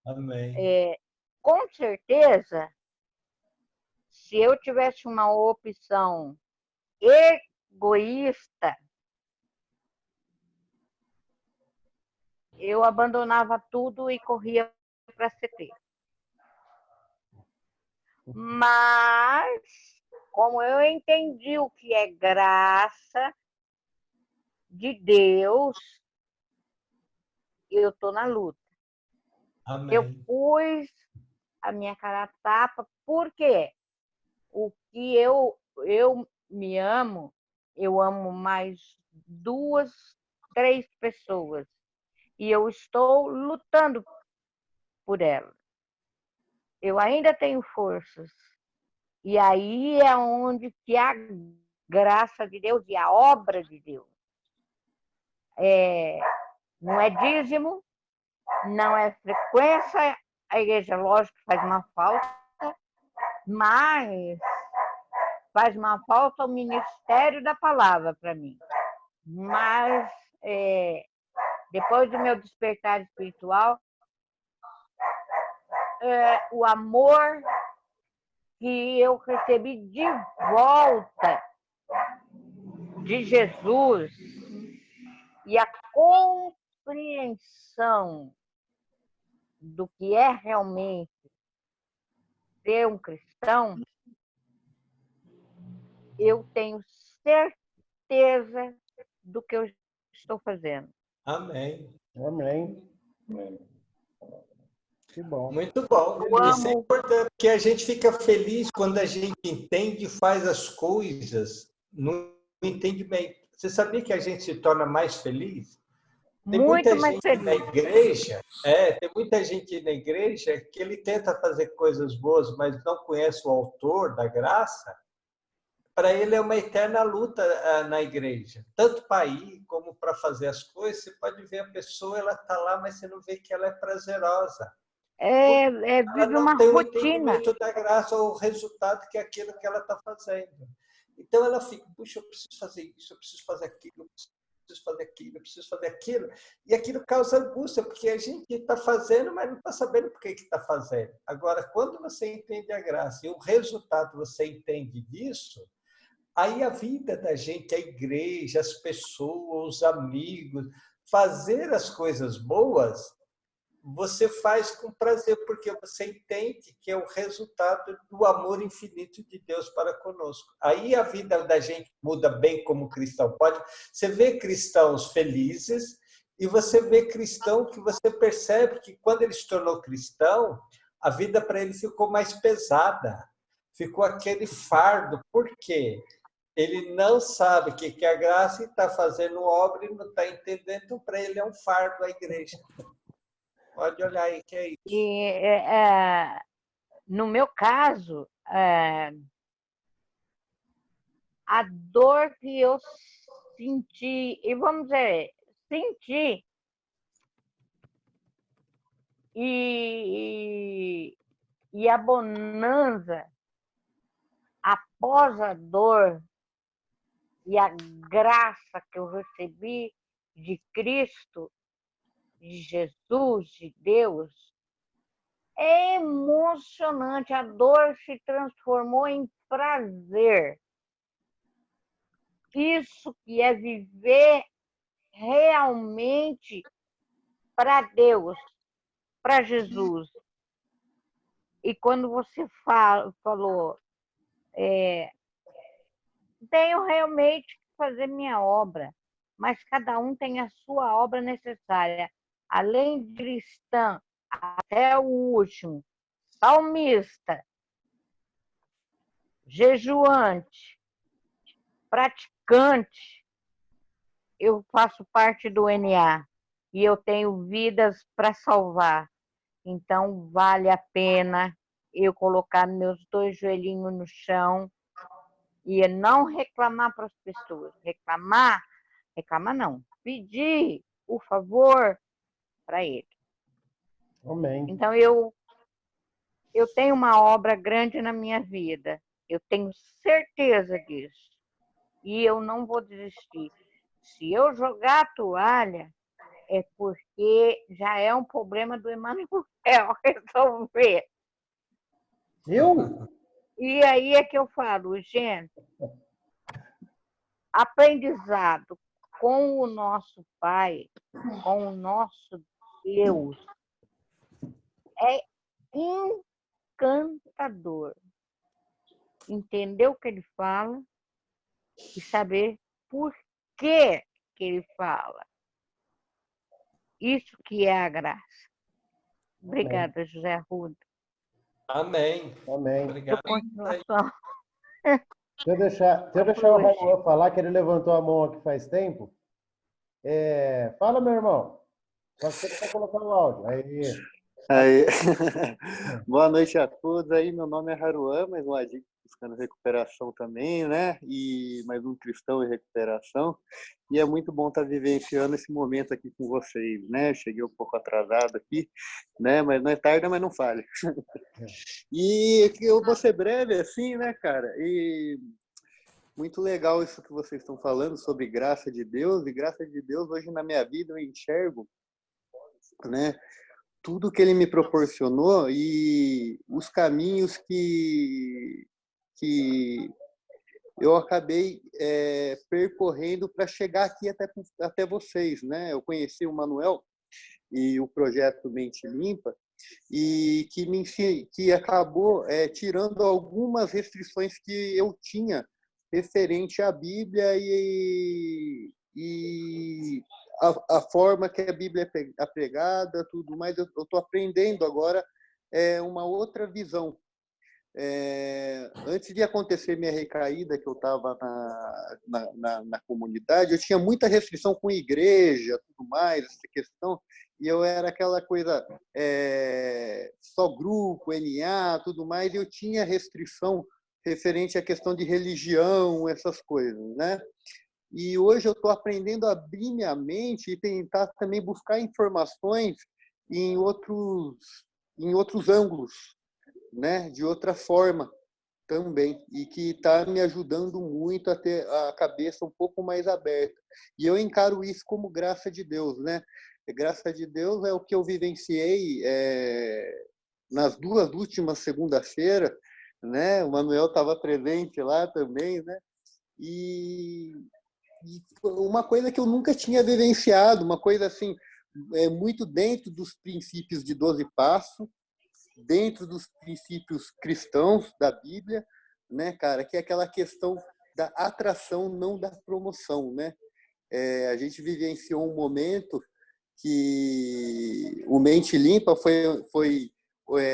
Amém. Com certeza, se eu tivesse uma opção egoísta, eu abandonava tudo e corria para a CT. Mas, como eu entendi o que é graça de Deus, eu estou na luta. Amém. Eu pus a minha cara a tapa, porque o que eu me amo, eu amo mais 2, 3 pessoas. E eu estou lutando por elas. Eu ainda tenho forças. E aí é onde que a graça de Deus e a obra de Deus. Não é dízimo, não é frequência, a igreja, lógico, faz uma falta, mas faz uma falta o ministério da palavra para mim. Mas, depois do meu despertar espiritual, o amor que eu recebi de volta de Jesus e a compreensão do que é realmente ser um cristão, eu tenho certeza do que eu estou fazendo. Amém. Amém. Que bom. Muito bom. Isso é importante, porque a gente fica feliz quando a gente entende e faz as coisas no entendimento. Você sabia que a gente se torna mais feliz? Tem Muito muita mais gente feliz. na igreja, tem muita gente na igreja que ele tenta fazer coisas boas, mas não conhece o autor da graça. Para ele é uma eterna luta na igreja, tanto para ir como para fazer as coisas. Você pode ver a pessoa, ela está lá, mas você não vê que ela é prazerosa. Vive uma tem o rotina. entendimento da graça ou o resultado que é aquilo que ela está fazendo. Então ela fica, puxa, eu preciso fazer isso, eu preciso fazer aquilo, eu preciso fazer aquilo, eu preciso fazer aquilo. E aquilo causa angústia, porque a gente está fazendo, mas não está sabendo por que está fazendo. Agora, quando você entende a graça e o resultado você entende disso, aí a vida da gente, a igreja, as pessoas, os amigos, fazer as coisas boas, você faz com prazer, porque você entende que é o resultado do amor infinito de Deus para conosco. Aí a vida da gente muda bem como cristão. Você vê cristãos felizes e você vê cristão que você percebe que quando ele se tornou cristão, a vida para ele ficou mais pesada. Ficou aquele fardo. Por quê? Ele não sabe o que é a graça e está fazendo obra e não está entendendo. Então, para ele é um fardo a igreja. Pode olhar aí, que é isso. E, no meu caso, a dor que eu senti, e vamos dizer, senti, e a bonança após a dor e a graça que eu recebi de Cristo, de Jesus, de Deus, é emocionante. A dor se transformou em prazer. Isso que é viver realmente para Deus, para Jesus. E quando você falou, tenho realmente que fazer minha obra, mas cada um tem a sua obra necessária. Além de cristã, até o último, salmista, jejuante, praticante, eu faço parte do NA e eu tenho vidas para salvar. Então, vale a pena eu colocar meus 2 joelhinhos no chão e não reclamar para as pessoas. Reclamar não, pedir o favor para ele. Amém. Então, eu tenho uma obra grande na minha vida. Eu tenho certeza disso. E eu não vou desistir. Se eu jogar a toalha, é porque já é um problema do Emanuel resolver. Eu? E aí é que eu falo, gente, aprendizado com o nosso Pai, com o nosso Deus, é encantador. Entender o que ele fala e saber por que ele fala. Isso que é a graça. Obrigada, José Arruda. Amém. Amém. Obrigado. Continuação. Deixa eu deixar o Raul falar, que ele levantou a mão aqui faz tempo. Fala, meu irmão. Só que você quer colocar o áudio. Aí. Boa noite a todos aí. Meu nome é Haruan, mas um adicto buscando recuperação também, né? E mais um cristão em recuperação. E é muito bom estar vivenciando esse momento aqui com vocês, né? Cheguei um pouco atrasado aqui, né? Mas não é tarde, mas não falha. E eu vou ser breve assim, né, cara? E muito legal isso que vocês estão falando sobre graça de Deus. E graça de Deus, hoje na minha vida, eu enxergo, né, tudo que ele me proporcionou e os caminhos que eu acabei percorrendo para chegar aqui até vocês, né? Eu conheci o Manuel e o projeto Mente Limpa e que acabou tirando algumas restrições que eu tinha referente à Bíblia e a forma que a Bíblia é pregada, tudo mais. Eu estou aprendendo agora uma outra visão. Antes de acontecer minha recaída, que eu estava na comunidade, eu tinha muita restrição com igreja, tudo mais, essa questão, e eu era aquela coisa, só grupo, NA, tudo mais, e eu tinha restrição referente à questão de religião, essas coisas, né? E hoje eu estou aprendendo a abrir minha mente e tentar também buscar informações em outros ângulos, né? De outra forma também, e que está me ajudando muito a ter a cabeça um pouco mais aberta. E eu encaro isso como graça de Deus, né? Graça de Deus é o que eu vivenciei nas 2 últimas segunda-feiras, né? O Manuel estava presente lá também, né? E uma coisa que eu nunca tinha vivenciado, uma coisa assim, muito dentro dos princípios de 12 passos, dentro dos princípios cristãos da Bíblia, né, cara, que é aquela questão da atração, não da promoção, né? A gente vivenciou um momento que o Mente Limpa foi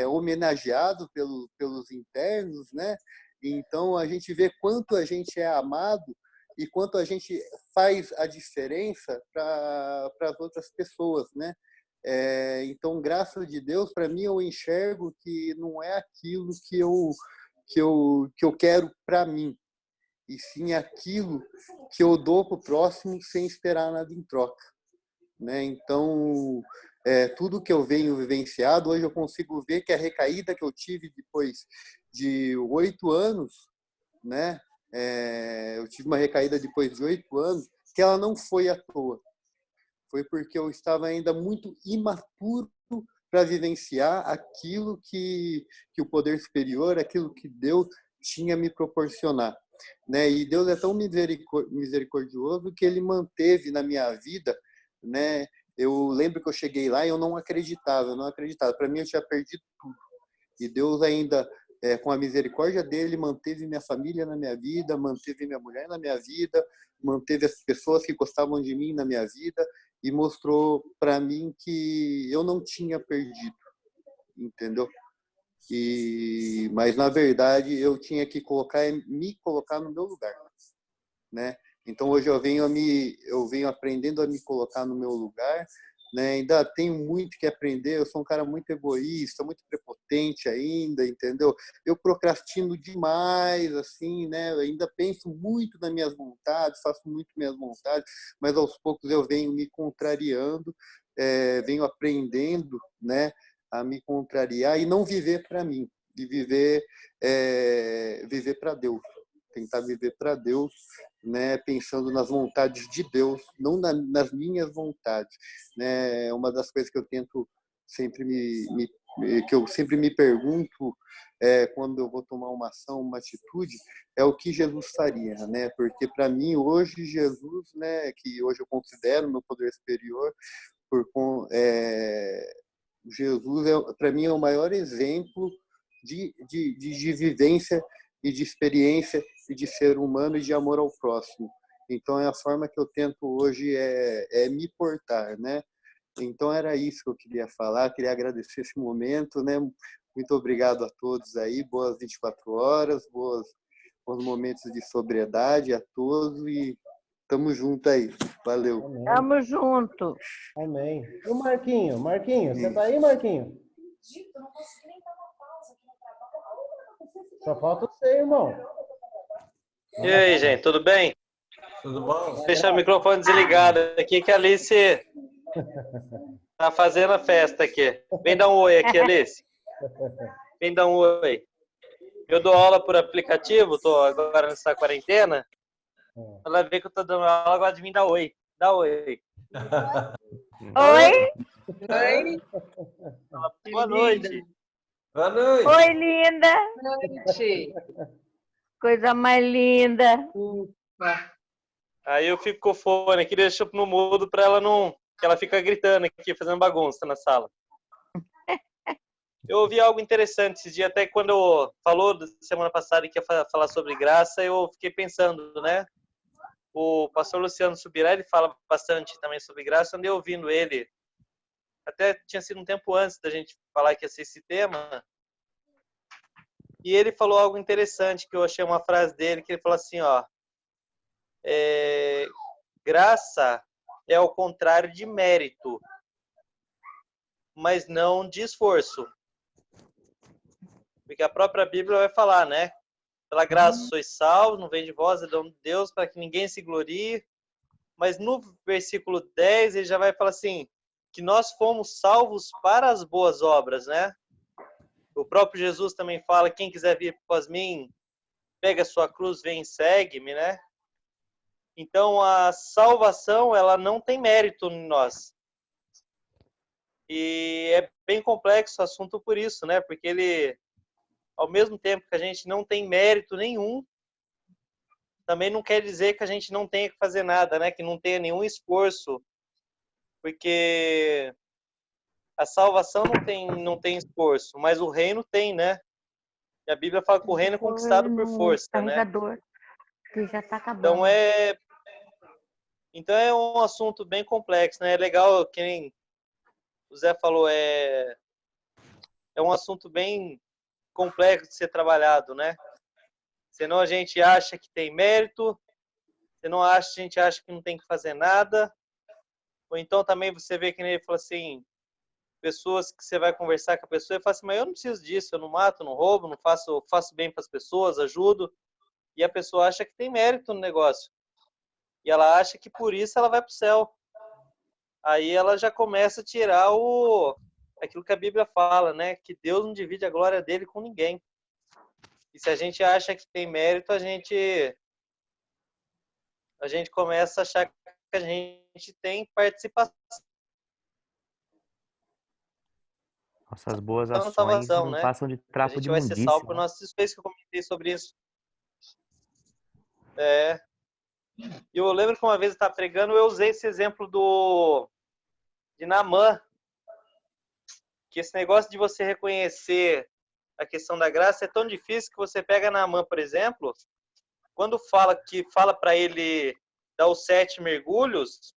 homenageado pelos internos, né? Então a gente vê quanto a gente é amado e quanto a gente faz a diferença para as outras pessoas, né? Então, graças de Deus, para mim, eu enxergo que não é aquilo que eu quero para mim, e sim aquilo que eu dou para o próximo sem esperar nada em troca, né? Então, tudo que eu venho vivenciado, hoje eu consigo ver que a recaída que eu tive depois de 8 anos, né? Eu tive uma recaída depois de 8 anos, que ela não foi à toa. Foi porque eu estava ainda muito imaturo para vivenciar aquilo que o poder superior, aquilo que Deus tinha me proporcionar. né? E Deus é tão misericordioso que ele manteve na minha vida, né? Eu lembro que eu cheguei lá e eu não acreditava. Para mim, eu tinha perdido tudo. E Deus ainda, com a misericórdia dele, manteve minha família na minha vida, manteve minha mulher na minha vida, manteve as pessoas que gostavam de mim na minha vida e mostrou para mim que eu não tinha perdido, entendeu? Mas na verdade eu tinha que me colocar no meu lugar, né? Então hoje eu venho aprendendo a me colocar no meu lugar, né? Ainda tenho muito que aprender. Eu sou um cara muito egoísta, muito prepotente ainda, entendeu? Eu procrastino demais, assim, né? Eu ainda penso muito nas minhas vontades, faço muito minhas vontades, mas aos poucos eu venho me contrariando, venho aprendendo, né? A me contrariar e não viver para mim, e viver para Deus, tentar viver para Deus, né, pensando nas vontades de Deus, não nas minhas vontades, né? Uma das coisas que eu tento sempre que eu sempre me pergunto quando eu vou tomar uma ação, uma atitude, é o que Jesus faria, né? Porque para mim hoje Jesus, né, que hoje eu considero meu poder superior, Jesus para mim é o maior exemplo de vivência e de experiência e de ser humano e de amor ao próximo. Então é a forma que eu tento hoje me portar, né? Então era isso que eu queria falar, queria agradecer esse momento, né? Muito obrigado a todos aí, boas 24 horas, bons momentos de sobriedade a todos e tamo junto aí. Valeu. Amém. Tamo junto. Amém. E o Marquinho? Marquinho, você tá aí, Marquinho? Só falta você, irmão. E aí, gente, tudo bem? Tudo bom? Deixa o microfone desligado aqui que a Alice tá fazendo a festa aqui. Vem dar um oi aqui, Alice. Vem dar um oi. Eu dou aula por aplicativo, tô agora nessa quarentena. Ela vê que eu tô dando aula, ela gosta de vir dar oi. Dá oi. Oi? Oi, Boa noite. Boa noite. Oi, linda. boa noite. Coisa mais linda. Ufa. Aí eu fico com o fone aqui, deixo no mudo pra ela não... que ela fica gritando aqui, fazendo bagunça na sala. Eu ouvi algo interessante esses dias, até quando eu falou semana passada que ia falar sobre graça, eu fiquei pensando, né? O pastor Luciano Subirá, ele fala bastante também sobre graça, andei ouvindo ele, até tinha sido um tempo antes da gente falar que ia ser esse tema, e ele falou algo interessante, que eu achei uma frase dele, que ele falou assim, ó, graça é ao contrário de mérito, mas não de esforço. Porque a própria Bíblia vai falar, né? Pela graça sois salvos, não vem de vós, é dom de Deus, para que ninguém se glorie. Mas no versículo 10, ele já vai falar assim, que nós fomos salvos para as boas obras, né? O próprio Jesus também fala, quem quiser vir após mim, pega a sua cruz, vem e segue-me, né? Então, a salvação, ela não tem mérito em nós. E é bem complexo o assunto por isso, né? Porque ele, ao mesmo tempo que a gente não tem mérito nenhum, também não quer dizer que a gente não tenha que fazer nada, né? Que não tenha nenhum esforço. Porque a salvação não tem esforço, mas o reino tem, né? E a Bíblia fala que o reino é conquistado por força, né? Que já tá acabando. Então é um assunto bem complexo, né? É legal, quem o Zé falou, é um assunto bem complexo de ser trabalhado, né? Senão a gente acha que tem mérito, senão a gente acha que não tem que fazer nada. Ou então também você vê que ele fala assim, pessoas que você vai conversar com a pessoa e fala assim, mas eu não preciso disso, eu não mato, não roubo, não faço bem para as pessoas, ajudo. E a pessoa acha que tem mérito no negócio. E ela acha que por isso ela vai para o céu. Aí ela já começa a tirar aquilo que a Bíblia fala, né? Que Deus não divide a glória dele com ninguém. E se a gente acha que tem mérito, a gente começa a achar que a gente tem participação Nossas boas na ações salvação, não né? passam de A trapo gente de vai ser salvo imundícia. por nossas escolhas, que eu comentei sobre isso. É. Eu lembro que uma vez eu estava pregando, eu usei esse exemplo de Naamã, que esse negócio de você reconhecer a questão da graça é tão difícil que você pega Naamã, por exemplo, quando fala para ele dar os 7 mergulhos,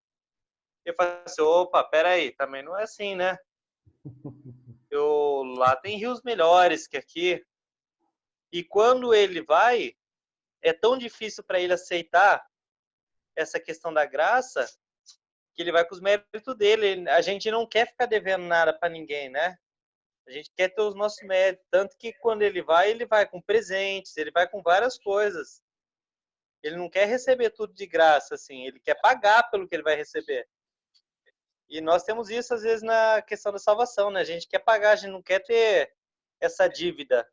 ele fala assim, opa, peraí, também não é assim, né? Lá tem rios melhores que aqui. E quando ele vai, é tão difícil para ele aceitar essa questão da graça, que ele vai com os méritos dele. A gente não quer ficar devendo nada para ninguém, né? A gente quer ter os nossos méritos. Tanto que quando ele vai com presentes, ele vai com várias coisas. Ele não quer receber tudo de graça, assim. Ele quer pagar pelo que ele vai receber. E nós temos isso, às vezes, na questão da salvação, né? A gente quer pagar, a gente não quer ter essa dívida.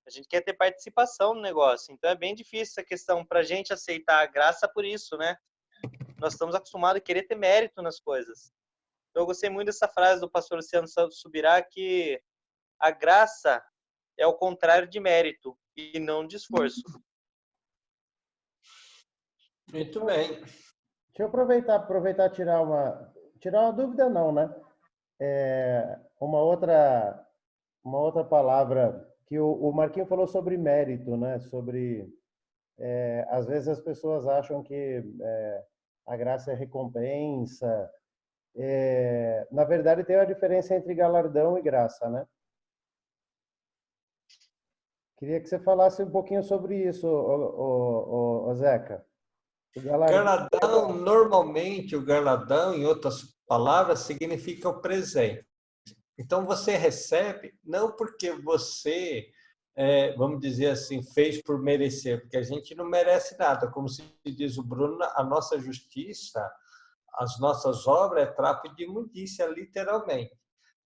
A gente quer ter participação no negócio. Então, é bem difícil essa questão para a gente aceitar a graça por isso, né? Nós estamos acostumados a querer ter mérito nas coisas. Então, eu gostei muito dessa frase do pastor Luciano Santos Subirá, que a graça é o contrário de mérito e não de esforço. Muito bem. Deixa eu aproveitar tirar uma dúvida não, né? Uma outra palavra que o Marquinho falou sobre mérito, né? Sobre às vezes as pessoas acham que a graça é recompensa. Na verdade, tem uma diferença entre galardão e graça, né? Queria que você falasse um pouquinho sobre isso, ô Zeca. Galardão, normalmente, o galardão, em outras palavras, significa o presente. Então, você recebe, não porque você, vamos dizer assim, fez por merecer, porque a gente não merece nada. Como se diz o Bruno, a nossa justiça, as nossas obras é trapo de imundícia, literalmente.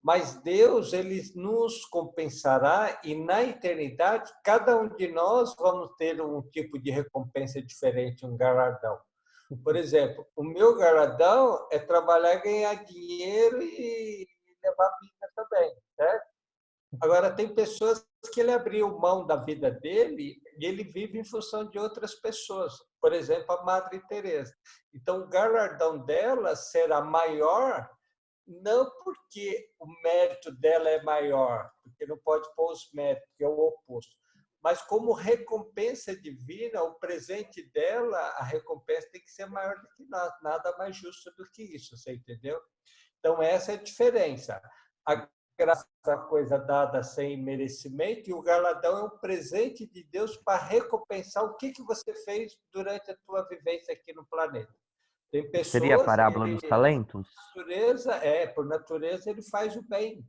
Mas Deus, ele nos compensará e na eternidade, cada um de nós vamos ter um tipo de recompensa diferente, um galardão. Por exemplo, o meu galardão é trabalhar, ganhar dinheiro e levar a vida também, certo? Agora, tem pessoas que ele abriu mão da vida dele e ele vive em função de outras pessoas. Por exemplo, a Madre Teresa. Então, o galardão dela será maior, não porque o mérito dela é maior, porque não pode pôr os méritos, que é o oposto, mas como recompensa divina, o presente dela, a recompensa tem que ser maior do que nós, nada mais justo do que isso, você entendeu? Então, essa é a diferença. A graça é a coisa dada sem merecimento e o galardão é um presente de Deus para recompensar o que você fez durante a tua vivência aqui no planeta. Tem pessoas, seria a parábola dos talentos? Por natureza, ele faz o bem.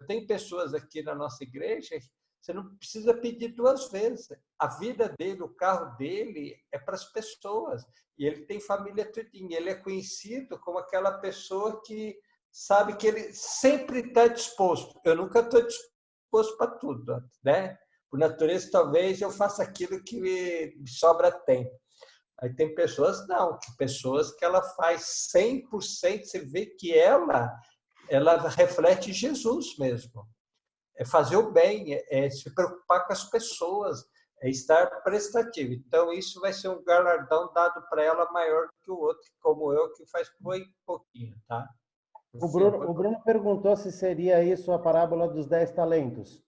Tem pessoas aqui na nossa igreja, você não precisa pedir 2 vezes. A vida dele, o carro dele é para as pessoas. E ele tem família tudinho. Ele é conhecido como aquela pessoa que sabe que ele sempre está disposto. Eu nunca estou disposto para tudo, né? Por natureza, talvez eu faça aquilo que me sobra tempo. Aí tem pessoas, não, pessoas que ela faz 100%, você vê que ela reflete Jesus mesmo. É fazer o bem, é se preocupar com as pessoas, é estar prestativo. Então, isso vai ser um galardão dado para ela maior do que o outro, como eu, que faz bem pouquinho, tá? O Bruno perguntou se seria isso a parábola dos 10 talentos.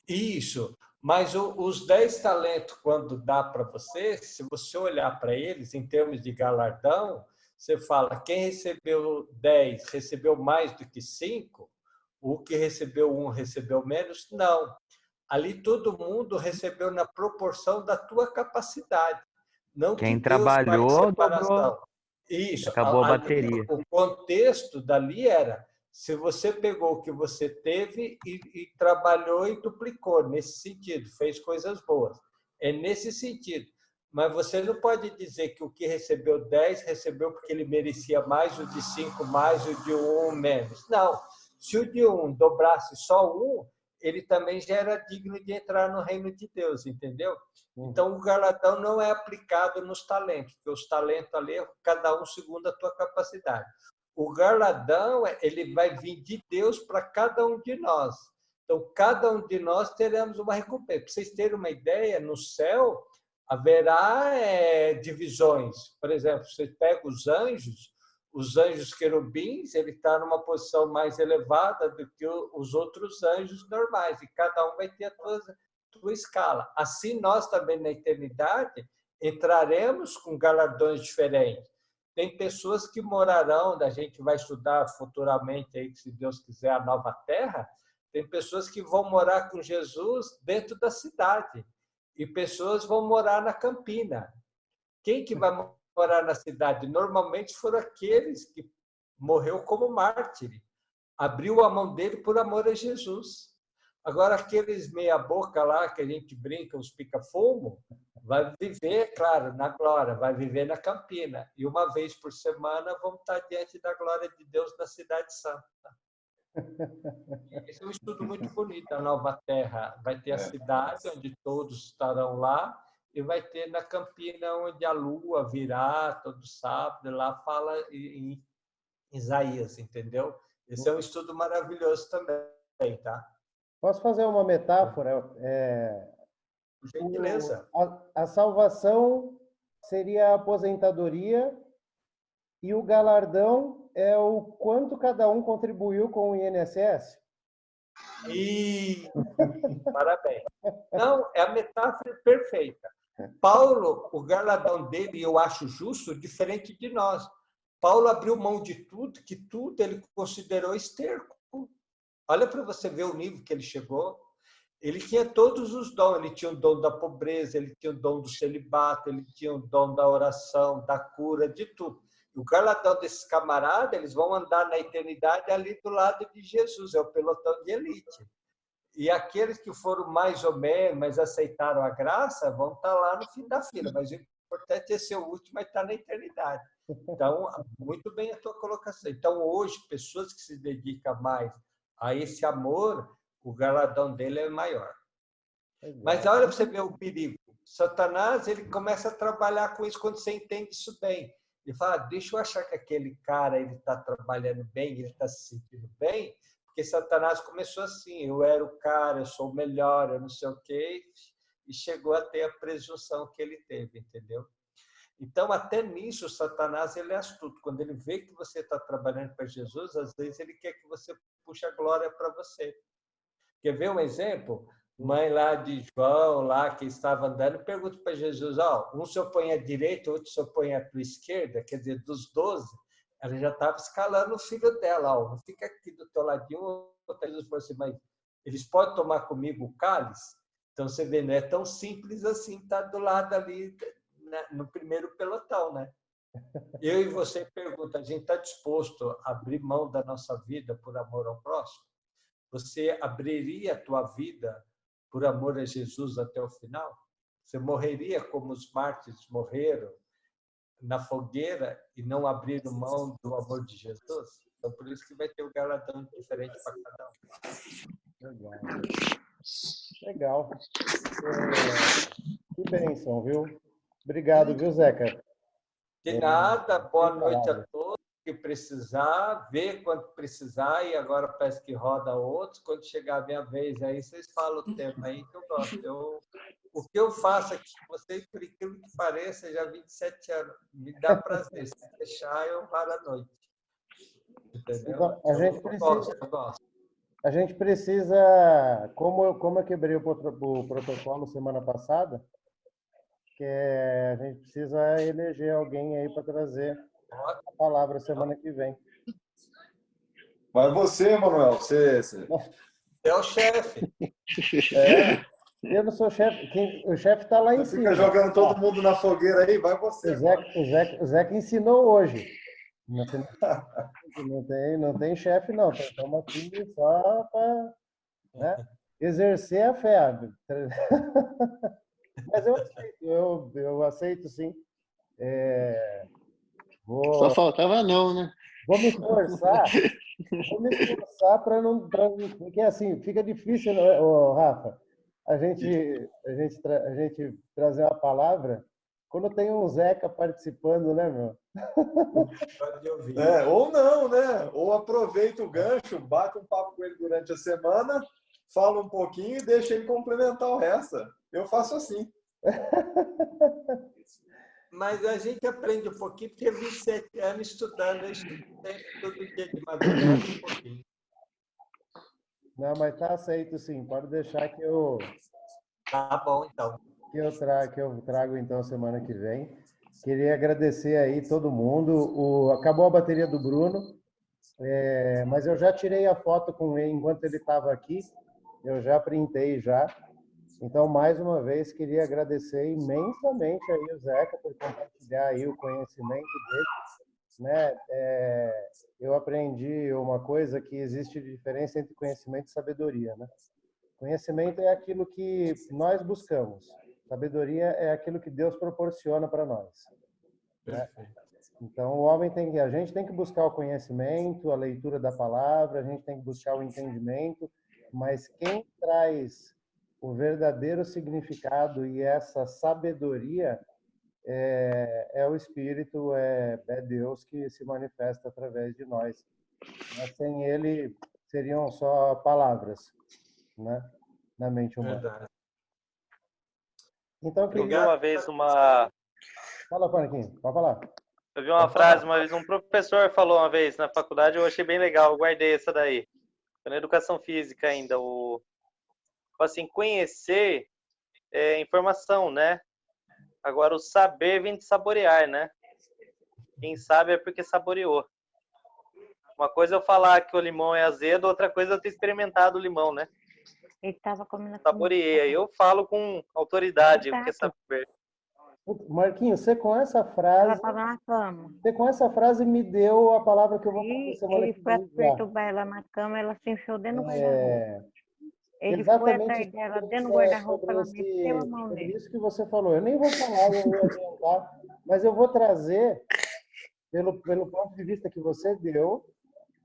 Isso. Mas os 10 talentos, quando dá para você, se você olhar para eles em termos de galardão, você fala, quem recebeu 10 recebeu mais do que 5? O que recebeu 1 recebeu menos? Não. Ali todo mundo recebeu na proporção da tua capacidade. Não quem que Deus trabalhou, dobrou. Isso. Acabou a bateria. O contexto dali era, se você pegou o que você teve e trabalhou e duplicou, nesse sentido, fez coisas boas. É nesse sentido. Mas você não pode dizer que o que recebeu 10 recebeu porque ele merecia mais, o de 5 mais, o de 1 menos. Não. Se o de 1 dobrasse só 1, ele também já era digno de entrar no reino de Deus, entendeu? Então, o galardão não é aplicado nos talentos, porque os talentos ali, cada um segundo a tua capacidade. O galardão, ele vai vir de Deus para cada um de nós. Então, cada um de nós teremos uma recompensa. Para vocês terem uma ideia, no céu haverá divisões. Por exemplo, você pega os anjos querubins, ele está numa posição mais elevada do que os outros anjos normais, e cada um vai ter a tua escala. Assim, nós também, na eternidade, entraremos com galardões diferentes. Tem pessoas que morarão, a gente vai estudar futuramente, aí, se Deus quiser, a nova terra, tem pessoas que vão morar com Jesus dentro da cidade, e pessoas vão morar na campina. Quem que vai morar na cidade? Normalmente foram aqueles que morreu como mártir, abriu a mão dele por amor a Jesus. Agora, aqueles meia-boca lá, que a gente brinca, os pica-fumo, vai viver, claro, na glória, vai viver na campina. E uma vez por semana vão estar diante da glória de Deus na Cidade Santa. Esse é um estudo muito bonito, a nova terra. Vai ter a cidade, onde todos estarão lá, e vai ter na campina, onde a lua virá todo sábado. Lá fala em Isaías, entendeu? Esse é um estudo maravilhoso também, tá? Posso fazer uma metáfora? Por gentileza. A salvação seria a aposentadoria e o galardão é o quanto cada um contribuiu com o INSS? E parabéns. Não, é a metáfora perfeita. Paulo, o galardão dele, eu acho justo, diferente de nós. Paulo abriu mão de tudo, que tudo ele considerou esterco. Olha para você ver o nível que ele chegou. Ele tinha todos os dons. Ele tinha o dom da pobreza, ele tinha o dom do celibato, ele tinha o dom da oração, da cura, de tudo. O galardão desses camaradas, eles vão andar na eternidade ali do lado de Jesus, é o pelotão de elite. E aqueles que foram mais ou menos, mas aceitaram a graça, vão estar lá no fim da fila. Mas o importante é ser o último e estar na eternidade. Então, muito bem a tua colocação. Então, hoje, pessoas que se dedicam mais a esse amor, o galardão dele é maior. Mas olha para você ver o perigo. Satanás, ele começa a trabalhar com isso quando você entende isso bem. Ele fala, deixa eu achar que aquele cara ele está trabalhando bem, ele está se sentindo bem, porque Satanás começou assim, eu era o cara, eu sou o melhor, eu não sei o quê, e chegou a ter a presunção que ele teve, entendeu? Então, até nisso, Satanás ele é astuto. Quando ele vê que você está trabalhando para Jesus, às vezes ele quer que você puxe a glória para você. Quer ver um exemplo? Mãe lá de João, lá que estava andando, pergunta para Jesus, um se opõe à direita, outro se opõe à tua esquerda, quer dizer, dos 12, ela já estava escalando o filho dela, não fica aqui do teu ladinho. Jesus falou assim, mas eles podem tomar comigo o cálice? Então, você vê, não é tão simples assim, estar do lado ali, no primeiro pelotão, né? Eu e você pergunta, a gente está disposto a abrir mão da nossa vida por amor ao próximo? Você abriria a tua vida por amor a Jesus até o final? Você morreria como os mártires morreram na fogueira e não abriram mão do amor de Jesus? Então, por isso que vai ter um galardão diferente para cada um. Legal. Que bênção, viu? Obrigado, viu, Zeca? De nada, boa noite a todos. Que precisar, ver quando precisar, e agora parece que roda outros. Quando chegar a minha vez aí, vocês falam o tema aí que eu gosto. O que eu faço aqui com vocês, por aquilo que pareça, já há 27 anos, me dá prazer. Se deixar, eu varo à noite. Entendeu? Então, Eu gosto. A gente precisa, como eu quebrei o protocolo semana passada, que a gente precisa eleger alguém aí para trazer a palavra semana que vem. Vai você, Manuel. Você é o chefe. Eu não sou chefe. O chefe está lá em cima. Fica jogando todo mundo na fogueira aí, vai você. O Zeca ensinou hoje. Não tem chefe, não. Estamos aqui só para exercer a fé. Mas eu aceito sim. Só faltava não, né? Vou me esforçar para não... Porque assim, fica difícil, Rafa, a gente trazer uma palavra quando tem um Zeca participando, né, meu? Ou não, né? Ou aproveita o gancho, bate um papo com ele durante a semana, fala um pouquinho e deixa ele complementar o resto. Eu faço assim. Mas a gente aprende um pouquinho, porque 27 anos estudando, eu estudo sempre, todo dia de madrugada um pouquinho. Não, mas tá aceito sim. Pode deixar que eu Tá bom, então. que eu trago então semana que vem. Queria agradecer aí todo mundo. Acabou a bateria do Bruno, mas eu já tirei a foto com ele enquanto ele estava aqui. Eu já printei já. Então, mais uma vez, queria agradecer imensamente aí o Zeca por compartilhar aí o conhecimento dele, né? Eu aprendi uma coisa, que existe diferença entre conhecimento e sabedoria, né? Conhecimento é aquilo que nós buscamos. Sabedoria é aquilo que Deus proporciona para nós, né? Então, a gente tem que buscar o conhecimento, a leitura da palavra, a gente tem que buscar o entendimento, mas quem traz o verdadeiro significado e essa sabedoria é o Espírito, é Deus que se manifesta através de nós. Mas sem ele, seriam só palavras, né, na mente humana. Verdade. Então, Eu vi uma vez uma... Fala, Paniquinho, pode falar. Eu vi uma frase uma vez, um professor falou uma vez na faculdade, eu achei bem legal, eu guardei essa daí. Foi na educação física ainda, assim, conhecer é informação, né? Agora, o saber vem de saborear, né? Quem sabe é porque saboreou. Uma coisa é eu falar que o limão é azedo, outra coisa é eu ter experimentado o limão, né? Ele estava comendo. Saboreei, aí eu falo com autoridade, porque saber. Marquinhos, você com essa Ela frase, estava na cama. você com essa frase me deu a palavra que eu vou fazer E semana ele que foi vem. já. perturbar ela na cama, ela se enfiou dentro do guarda-roupa. Ele foi Exatamente atrás dela dentro do sobre guarda-roupa, ela meteu a mão sobre nele. isso que você falou. Eu nem vou falar, eu vou adiantar, mas eu vou trazer, pelo ponto de vista que você deu,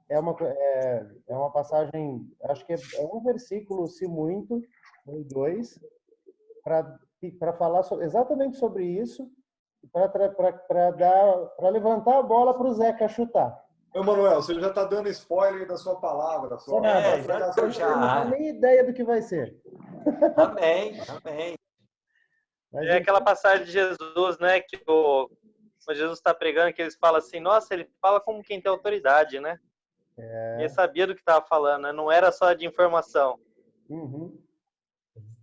é uma passagem, acho que é um versículo, se muito, ou dois, para falar exatamente sobre isso, para levantar a bola para o Zeca chutar. Ô, Manuel, você já está dando spoiler da sua palavra. Só. Eu não tenho nem ideia do que vai ser. Amém, amém. Mas, É aquela passagem de Jesus, né? Que quando Jesus está pregando, que eles falam assim, nossa, ele fala como quem tem autoridade, né? Ele sabia do que estava falando, né? Não era só de informação. Uhum.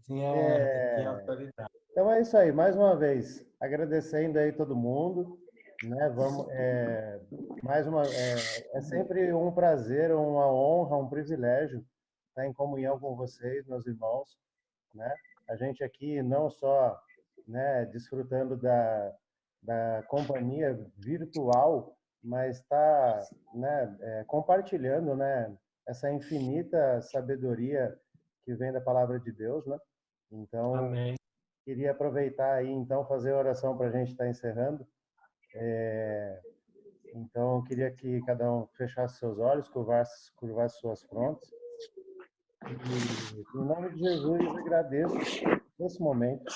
Tinha autoridade. Então é isso aí, mais uma vez, agradecendo aí todo mundo, né? É sempre um prazer, uma honra, um privilégio estar em comunhão com vocês, meus irmãos, né? A gente aqui não só, né, desfrutando da companhia virtual, mas está, né, compartilhando, né, essa infinita sabedoria que vem da palavra de Deus, né? Então, amém. Queria aproveitar aí, então, fazer a oração para a gente estar encerrando. Então, eu queria que cada um fechasse seus olhos, curvasse suas frontes. E, em nome de Jesus, eu agradeço nesse momento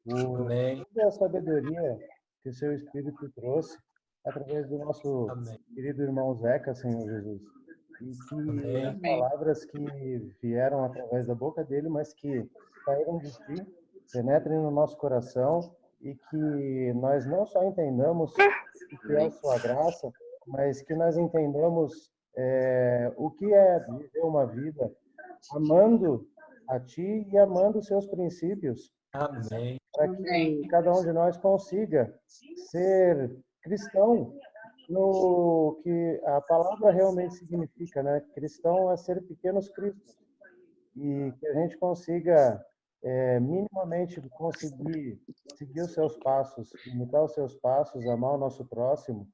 toda a sabedoria que o seu Espírito trouxe através do nosso querido irmão Zeca, Senhor Jesus. E que as palavras que vieram através da boca dele, mas que saíram de ti, penetrem no nosso coração e que nós não só entendamos o que é a sua graça, mas que nós entendamos o que é viver uma vida amando a ti e amando os seus princípios. Amém. Para que cada um de nós consiga ser cristão no que a palavra realmente significa, né? Cristão é ser pequenos cristos. E que a gente consiga minimamente conseguir seguir os seus passos, imitar os seus passos, amar o nosso próximo,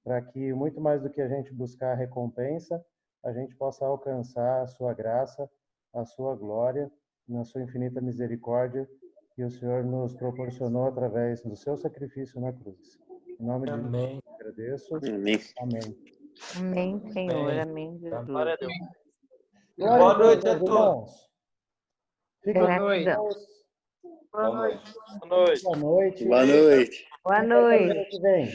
para que muito mais do que a gente buscar a recompensa, a gente possa alcançar a sua graça, a sua glória, na sua infinita misericórdia que o Senhor nos proporcionou através do seu sacrifício na cruz. Em nome de Jesus, agradeço. Amém. Amém, Senhor. Amém, Jesus. Glória a Deus. Boa noite a todos. Boa noite. Boa noite. Boa noite. Boa noite. Boa noite. Que vem.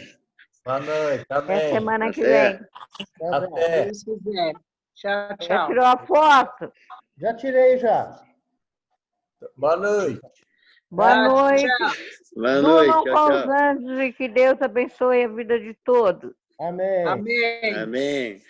Boa noite. Amém. Até semana que Até. vem. Até. Se Deus quiser. Tchau, Já tchau. tirou a foto? Já tirei, já. Boa noite. Boa noite. Boa noite, Durmam tchau, com os tchau. anjos e que Deus abençoe a vida de todos. Amém. Amém. Amém.